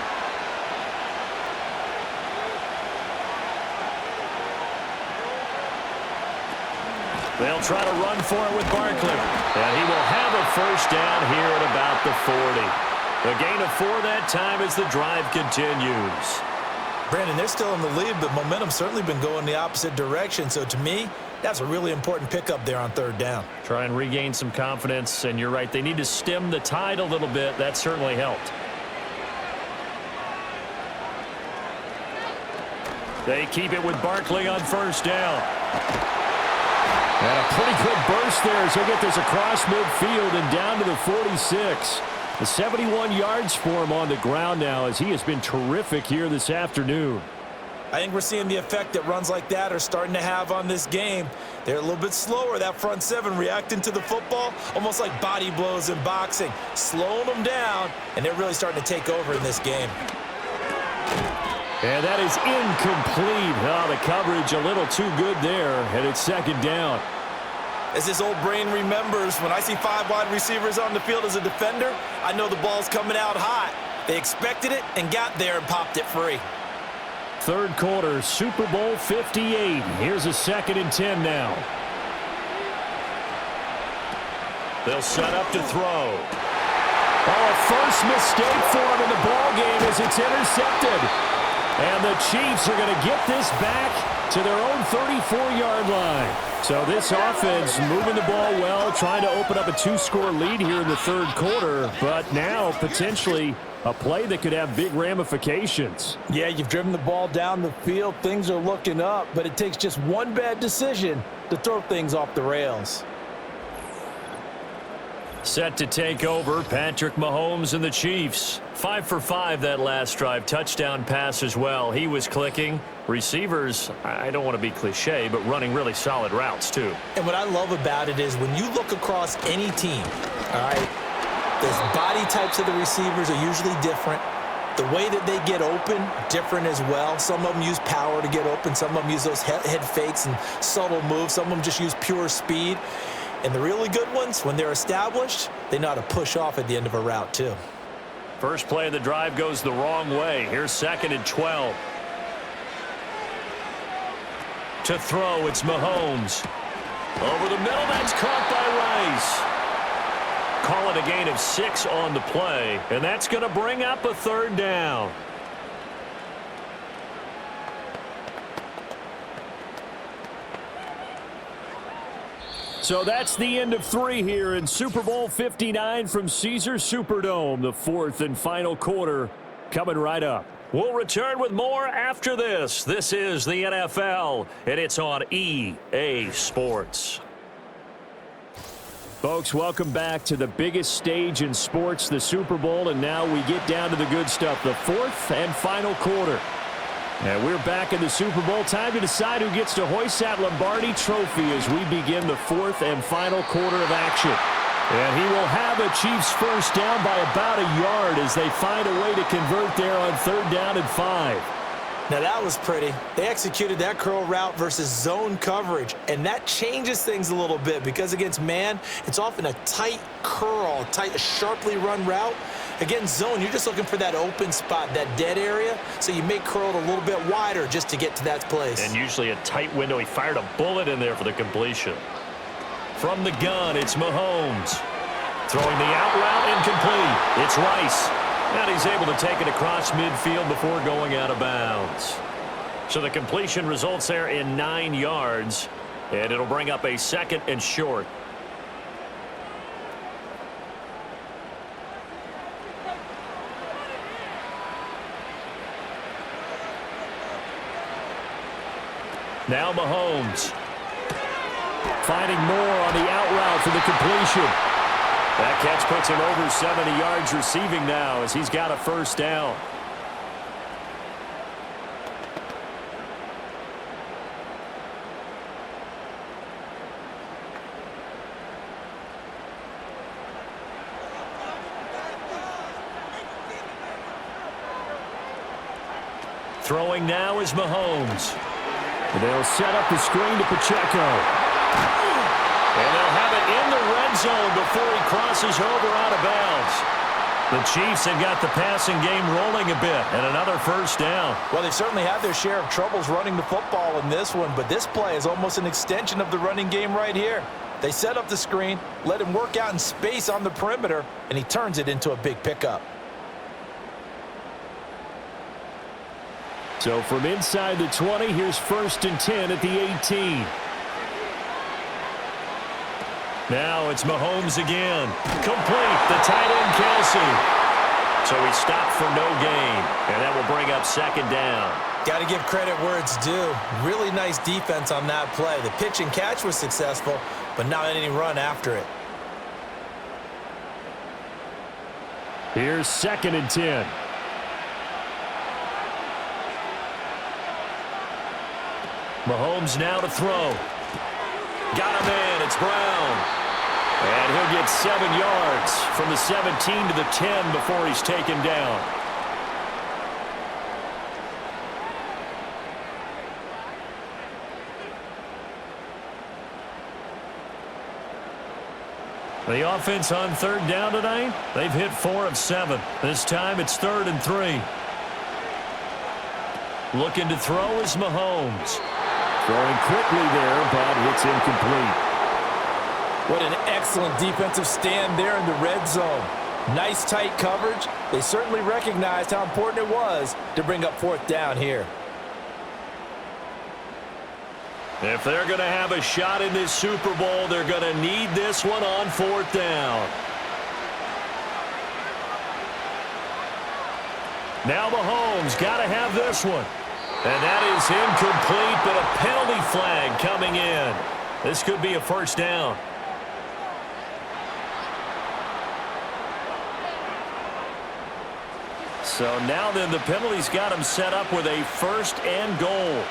They'll try to run for it with Barkley, and he will have a 1st down here at about the 40. A gain of 4 that time as the drive continues. Brandon, they're still in the lead, but momentum's certainly been going the opposite direction. So to me, that's a really important pickup there on 3rd down. Try and regain some confidence, and you're right. They need to stem the tide a little bit. That certainly helped. They keep it with Barkley on first down. And a pretty good burst there as he'll get this across midfield and down to the 46. The 71 yards for him on the ground now as he has been terrific here this afternoon. I think we're seeing the effect that runs like that are starting to have on this game. They're a little bit slower, that front seven, reacting to the football, almost like body blows in boxing, slowing them down, and they're really starting to take over in this game. And that is incomplete. Oh, the coverage a little too good there, and it's second down. As this old brain remembers, when I see 5 wide receivers on the field as a defender, I know the ball's coming out hot. They expected it and got there and popped it free. Third quarter, Super Bowl 58. Here's a 2nd and 10 now. They'll set up to throw. Oh, a first mistake for him in the ball game as it's intercepted. And the Chiefs are going to get this back to their own 34-yard line. So this offense moving the ball well, trying to open up a 2-score lead here in the third quarter, but now potentially a play that could have big ramifications. Yeah, you've driven the ball down the field. Things are looking up, but it takes just one bad decision to throw things off the rails. Set to take over, Patrick Mahomes and the Chiefs. 5 for 5 that last drive. Touchdown pass as well. He was clicking. Receivers, I don't want to be cliche, but running really solid routes too. And what I love about it is when you look across any team, all right, the body types of the receivers are usually different. The way that they get open, different as well. Some of them use power to get open. Some of them use those head fakes and subtle moves. Some of them just use pure speed. And the really good ones, when they're established, they know how to push off at the end of a route too. First play of the drive goes the wrong way. Here's 2nd and 12. To throw, it's Mahomes. Over the middle, that's caught by Rice. Call it a gain of 6 on the play, and that's going to bring up a 3rd down. So that's the end of 3 here in Super Bowl 59 from Caesars Superdome. The 4th and final quarter coming right up. We'll return with more after this. This is the NFL, and it's on EA Sports. Folks, welcome back to the biggest stage in sports, the Super Bowl, and now we get down to the good stuff, the 4th and final quarter. And we're back in the Super Bowl. Time to decide who gets to hoist that Lombardi trophy as we begin the 4th and final quarter of action. And he will have a Chiefs first down by about a yard as they find a way to convert there on 3rd down and 5. Now that was pretty. They executed that curl route versus zone coverage, and that changes things a little bit because against man, it's often a tight curl, tight, sharply run route. Against zone, you're just looking for that open spot, that dead area, so you make curl a little bit wider just to get to that place. And usually a tight window. He fired a bullet in there for the completion. From the gun, it's Mahomes. Throwing the out route, incomplete. It's Rice. And he's able to take it across midfield before going out of bounds. So the completion results there in 9 yards, and it'll bring up a 2nd and short. Now Mahomes. Finding more on the out route for the completion. That catch puts him over 70 yards receiving now as he's got a first down. Throwing now is Mahomes. They'll set up the screen to Pacheco. And they'll have it in the red zone before he crosses over out of bounds. The Chiefs have got the passing game rolling a bit, and another first down. Well, they certainly had their share of troubles running the football in this one, but this play is almost an extension of the running game right here. They set up the screen, let him work out in space on the perimeter, and he turns it into a big pickup. So from inside the 20, here's 1st and 10 at the 18. Now it's Mahomes again. Complete. The tight end, Kelsey. So he stopped for no gain, and that will bring up second down. Got to give credit where it's due. Really nice defense on that play. The pitch and catch was successful, but not any run after it. Here's 2nd and 10. Mahomes now to throw. Got him in. It's Brown. And he'll get 7 yards from the 17 to the 10 before he's taken down. The offense on 3rd down tonight, they've hit 4 of 7. This time it's 3rd and 3. Looking to throw is Mahomes. Throwing quickly there, but it's incomplete. What an excellent defensive stand there in the red zone. Nice tight coverage. They certainly recognized how important it was to bring up 4th down here. If they're going to have a shot in this Super Bowl, they're going to need this one on 4th down. Now Mahomes got to have this one. And that is incomplete, but a penalty flag coming in. This could be a 1st down. So now then the penalty's got him set up with a 1st and goal.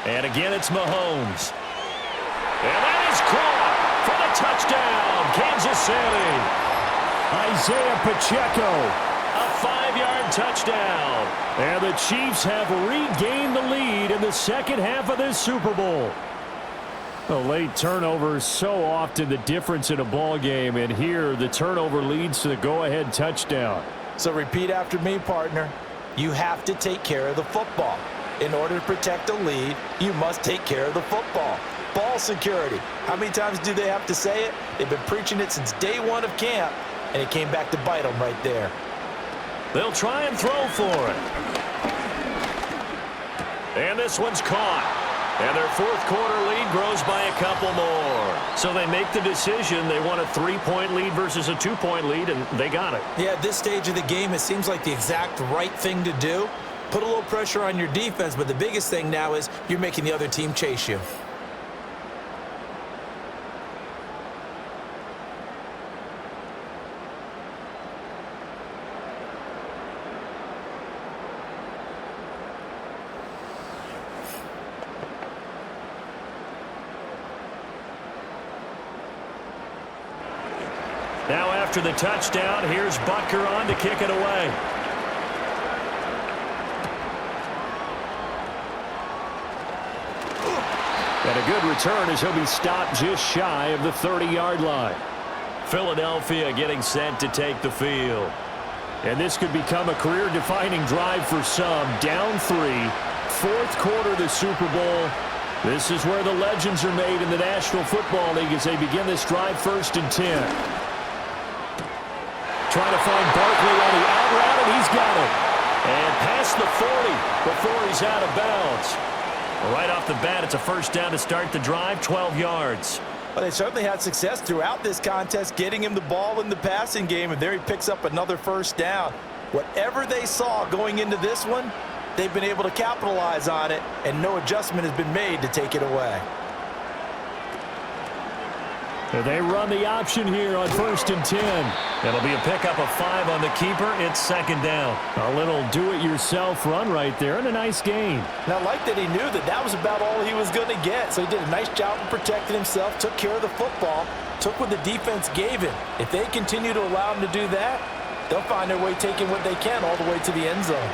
And again, it's Mahomes. And that is caught for the touchdown, Kansas City. Isaiah Pacheco, a 5-yard touchdown. And the Chiefs have regained the lead in the second half of this Super Bowl. A late turnover is so often the difference in a ball game, and here the turnover leads to the go-ahead touchdown. So repeat after me, partner. You have to take care of the football. In order to protect a lead, you must take care of the football. Ball security. How many times do they have to say it? They've been preaching it since day 1 of camp, and it came back to bite them right there. They'll try and throw for it. And this one's caught. And their 4th quarter lead grows by a couple more. So they make the decision. They want a 3-point lead versus a 2-point lead, and they got it. Yeah, at this stage of the game, it seems like the exact right thing to do. Put a little pressure on your defense, but the biggest thing now is you're making the other team chase you. Now after the touchdown, here's Butker on to kick it away. And a good return as he'll be stopped just shy of the 30-yard line. Philadelphia getting set to take the field. And this could become a career-defining drive for some. Down 3, 4th quarter of the Super Bowl. This is where the legends are made in the National Football League as they begin this drive 1st and 10. Trying to find Barkley on the out route, and he's got it. And past the 40 before he's out of bounds. Right off the bat, it's a 1st down to start the drive, 12 yards. Well, they certainly had success throughout this contest, getting him the ball in the passing game, and there he picks up another 1st down. Whatever they saw going into this one, they've been able to capitalize on it, and no adjustment has been made to take it away. They run the option here on 1st and 10. It'll be a pickup of 5 on the keeper. It's 2nd down. A little do-it-yourself run right there and a nice gain. And I like that he knew that that was about all he was going to get. So he did a nice job of protecting himself, took care of the football, took what the defense gave him. If they continue to allow him to do that, they'll find their way taking what they can all the way to the end zone.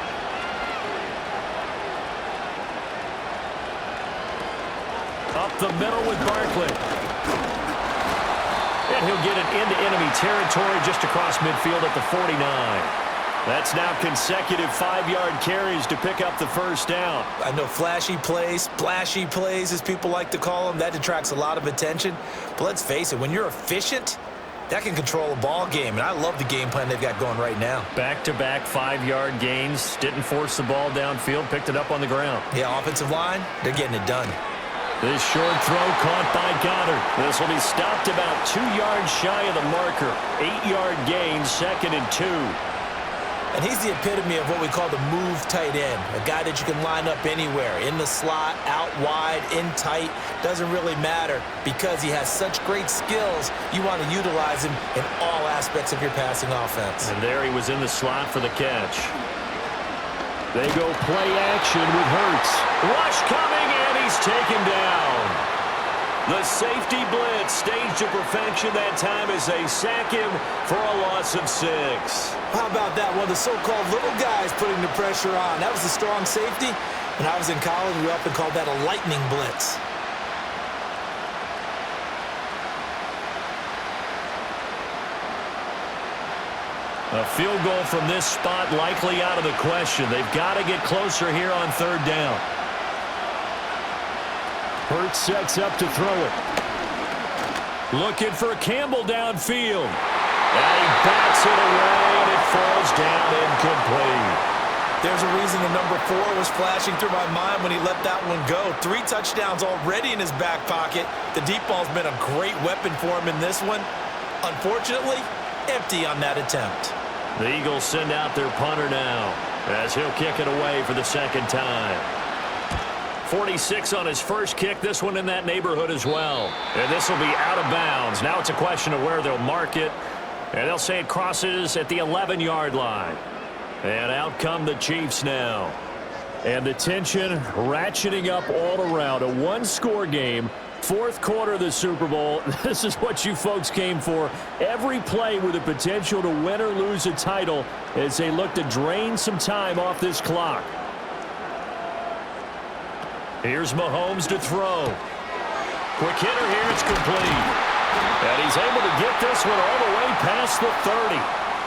Up the middle with Barkley. And he'll get it into enemy territory just across midfield at the 49. That's now consecutive 5-yard carries to pick up the 1st down. I know flashy plays, splashy plays, as people like to call them, that attracts a lot of attention. But let's face it, when you're efficient, that can control a ball game. And I love the game plan they've got going right now. Back-to-back 5-yard gains. Didn't force the ball downfield, picked it up on the ground. Yeah, offensive line, they're getting it done. This short throw caught by Goddard. This will be stopped about 2 yards shy of the marker. 8-yard gain, 2nd and 2. And he's the epitome of what we call the move tight end, a guy that you can line up anywhere, in the slot, out wide, in tight, doesn't really matter because he has such great skills. You want to utilize him in all aspects of your passing offense. And there he was in the slot for the catch. They go play action with Hurts. Rush coming, and he's taken down. The safety blitz staged to perfection that time as they sack him for a loss of 6. How about that? One of the so-called little guys putting the pressure on. That was a strong safety. When I was in college, we often called that a lightning blitz. A field goal from this spot likely out of the question. They've got to get closer here on 3rd down. Hurts sets up to throw it. Looking for Campbell downfield. And he bats it away, and it falls down incomplete. There's a reason the number 4 was flashing through my mind when he let that one go. 3 touchdowns already in his back pocket. The deep ball's been a great weapon for him in this one. Unfortunately, empty on that attempt. The Eagles send out their punter now as he'll kick it away for the 2nd time. 46 on his first kick. This one in that neighborhood as well. And this will be out of bounds. Now it's a question of where they'll mark it. And they'll say it crosses at the 11-yard line. And out come the Chiefs now. And the tension ratcheting up all around. A one-score game. 4th quarter of the Super Bowl. This is what you folks came for. Every play with the potential to win or lose a title as they look to drain some time off this clock. Here's Mahomes to throw. Quick hitter here. It's complete. And he's able to get this one all the way past the 30.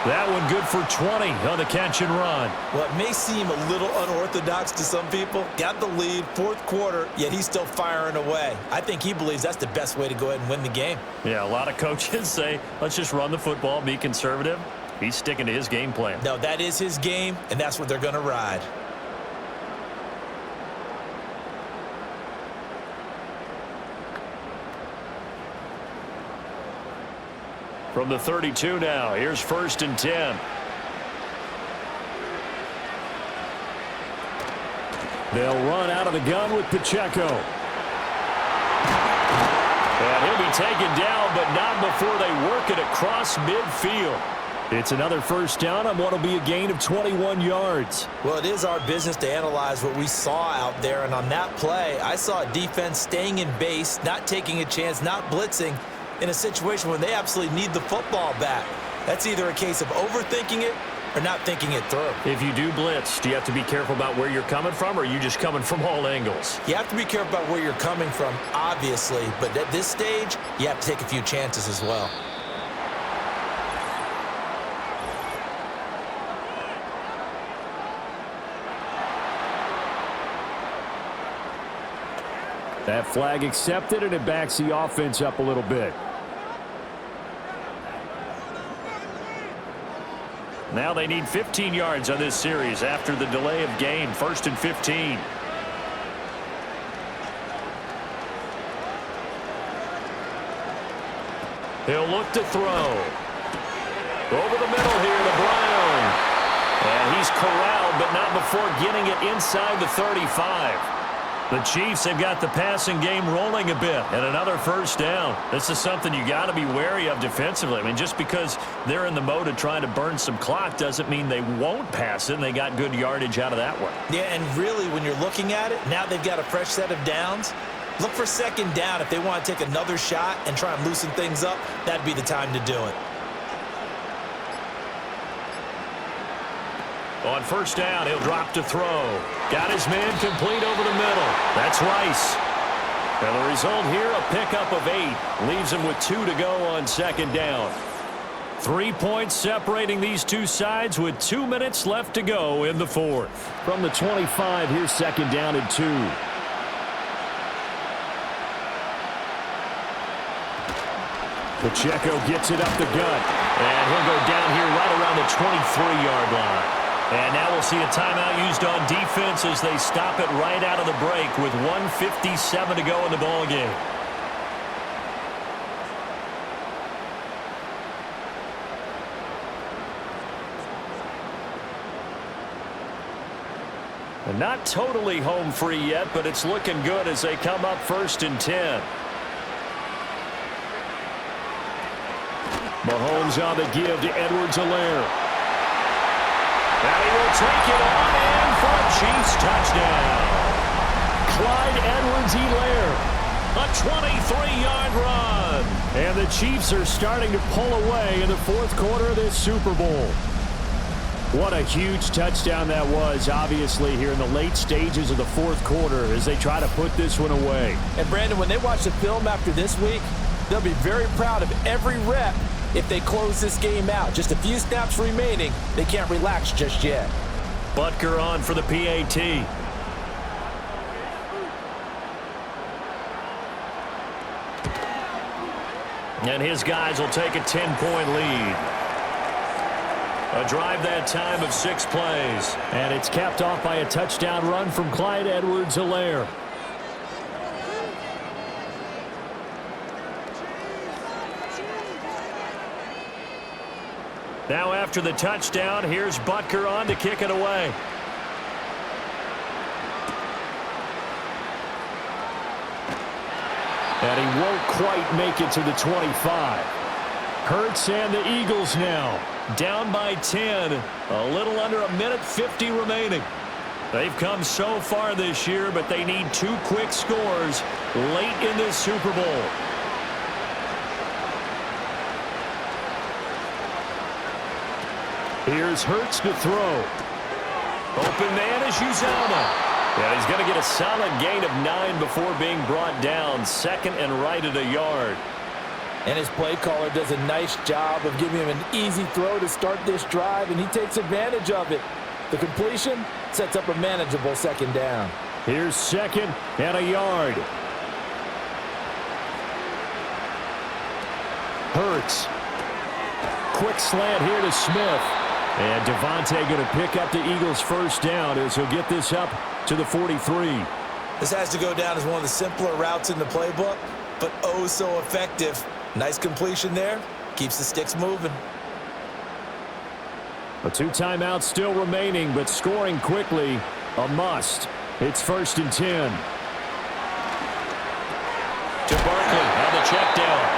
That one good for 20 on the catch and run. Well, it may seem a little unorthodox to some people. Got the lead, 4th quarter, yet he's still firing away. I think he believes that's the best way to go ahead and win the game. Yeah, a lot of coaches say, let's just run the football, be conservative. He's sticking to his game plan. No, that is his game, and that's what they're going to ride. From the 32 now, here's 1st and 10. They'll run out of the gun with Pacheco. And he'll be taken down, but not before they work it across midfield. It's another 1st down on what will be a gain of 21 yards. Well, it is our business to analyze what we saw out there, and on that play, I saw a defense staying in base, not taking a chance, not blitzing, in a situation when they absolutely need the football back. That's either a case of overthinking it or not thinking it through. If you do blitz, do you have to be careful about where you're coming from, or are you just coming from all angles? You have to be careful about where you're coming from, obviously, but at this stage, you have to take a few chances as well. That flag accepted, and it backs the offense up a little bit. Now they need 15 yards on this series after the delay of game. 1st and 15. He'll look to throw. Over the middle here to Brown. And he's corralled, but not before getting it inside the 35. The Chiefs have got the passing game rolling a bit, and another 1st down. This is something you got to be wary of defensively. I mean, just because they're in the mode of trying to burn some clock doesn't mean they won't pass it, and they got good yardage out of that one. Yeah, and really, when you're looking at it, now they've got a fresh set of downs. Look for 2nd down. If they want to take another shot and try and loosen things up, that'd be the time to do it. On 1st down, he'll drop to throw. Got his man complete over the middle. That's Rice. And the result here, a pickup of 8. Leaves him with 2 to go on 2nd down. 3 points separating these two sides with 2 minutes left to go in the 4th. From the 25, here's 2nd down and 2. Pacheco gets it up the gut. And he'll go down here right around the 23-yard line. And now we'll see a timeout used on defense as they stop it right out of the break with 1:57 to go in the ballgame. And not totally home free yet, but it's looking good as they come up 1st and 10. Mahomes on the give to Edwards-Helaire. And he will take it on in for a Chiefs touchdown. Clyde Edwards-Helaire, a 23-yard run. And the Chiefs are starting to pull away in the 4th quarter of this Super Bowl. What a huge touchdown that was, obviously, here in the late stages of the 4th quarter as they try to put this one away. And, Brandon, when they watch the film after this week, they'll be very proud of every rep if they close this game out. Just a few snaps remaining. They can't relax just yet. Butker on for the PAT. And his guys will take a 10-point lead. A drive that time of 6 plays. And it's capped off by a touchdown run from Clyde Edwards-Helaire. Now after the touchdown, here's Butker on to kick it away. And he won't quite make it to the 25. Hurts and the Eagles now down by 10. A little under a minute 50 remaining. They've come so far this year, but they need 2 quick scores late in this Super Bowl. Here's Hurts to throw. Open man is Uzomah. Yeah, he's going to get a solid gain of 9 before being brought down. 2nd and right at a yard. And his play caller does a nice job of giving him an easy throw to start this drive, and he takes advantage of it. The completion sets up a manageable 2nd down. Here's 2nd and a yard. Hurts. Quick slant here to Smith. And Devontae going to pick up the Eagles' 1st down as he'll get this up to the 43. This has to go down as one of the simpler routes in the playbook, but oh so effective. Nice completion there. Keeps the sticks moving. A 2 timeouts still remaining, but scoring quickly, a must. It's 1st and 10. To Barkley on the check down.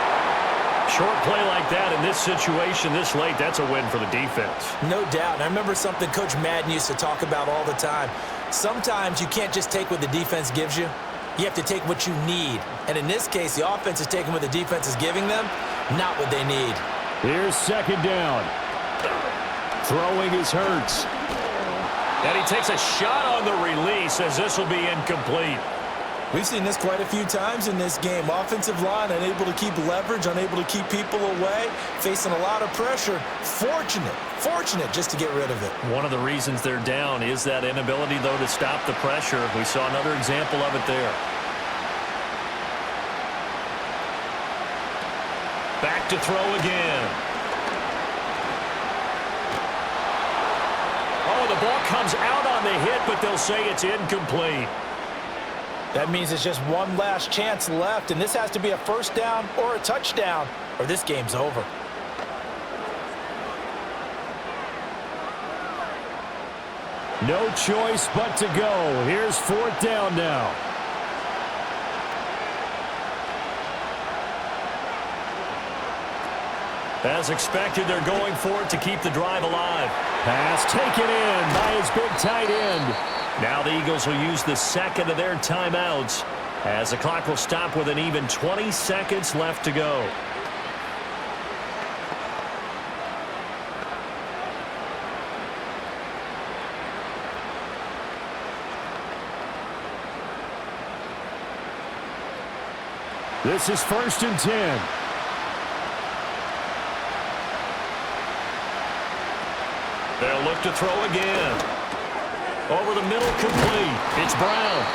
Short play like that in this situation this late, that's a win for the defense. No doubt. I remember something Coach Madden used to talk about all the time. Sometimes you can't just take what the defense gives you. You have to take what you need. And in this case, the offense is taking what the defense is giving them, not what they need. Here's 2nd down. Throwing is Hurts. And he takes a shot on the release as this will be incomplete. We've seen this quite a few times in this game. Offensive line unable to keep leverage, unable to keep people away, facing a lot of pressure. Fortunate just to get rid of it. One of the reasons they're down is that inability, though, to stop the pressure. We saw another example of it there. Back to throw again. Oh, the ball comes out on the hit, but they'll say it's incomplete. That means it's just one last chance left, and this has to be a 1st down or a touchdown, or this game's over. No choice but to go. Here's 4th down now. As expected, they're going for it to keep the drive alive. Pass taken in by his big tight end. Now the Eagles will use the 2nd of their timeouts as the clock will stop with an even 20 seconds left to go. This is 1st and 10. They'll look to throw again. Over the middle, complete. It's Brown.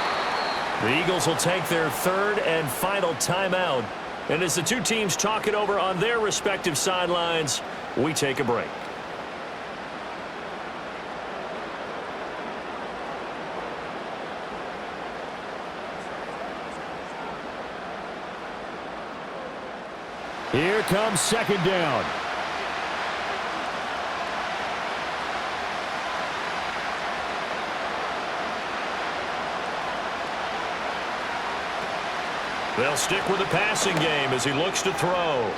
The Eagles will take their 3rd and final timeout. And as the 2 teams talk it over on their respective sidelines, we take a break. Here comes second down. They'll stick with the passing game as he looks to throw.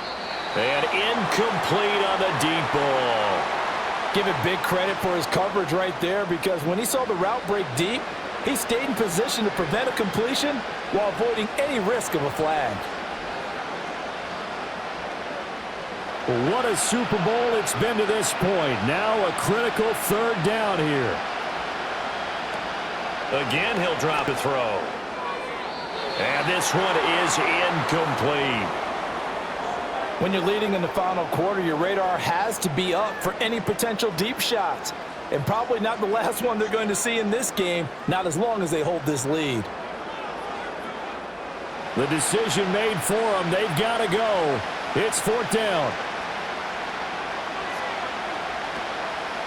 And incomplete on the deep ball. Give it big credit for his coverage right there, because when he saw the route break deep, he stayed in position to prevent a completion while avoiding any risk of a flag. What a Super Bowl it's been to this point. Now a critical third down here. Again, he'll drop a throw. And this one is incomplete. When you're leading in the final quarter, your radar has to be up for any potential deep shots. And probably not the last one they're going to see in this game, not as long as they hold this lead. The decision made for them. They've got to go. It's fourth down.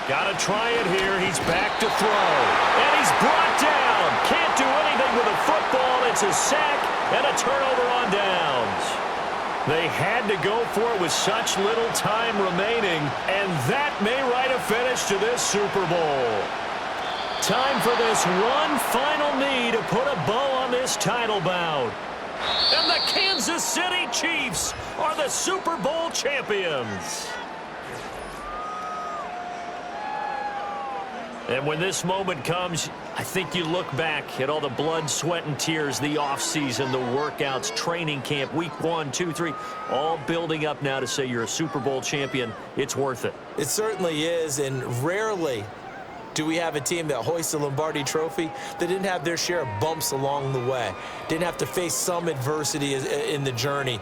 Got to try it here. He's back to throw. And he's brought down. Can't do anything with a football. It's a sack and a turnover on downs. They had to go for it with such little time remaining, and that may write a finish to this Super Bowl. Time for this one final knee to put a bow on this title bout. And the Kansas City Chiefs are the Super Bowl champions. And when this moment comes, I think you look back at all the blood, sweat, and tears, the offseason, the workouts, training camp, week 1, 2, 3, all building up now to say you're a Super Bowl champion. It's worth it. It certainly is, and rarely do we have a team that hoists the Lombardi Trophy that didn't have their share of bumps along the way, didn't have to face some adversity in the journey.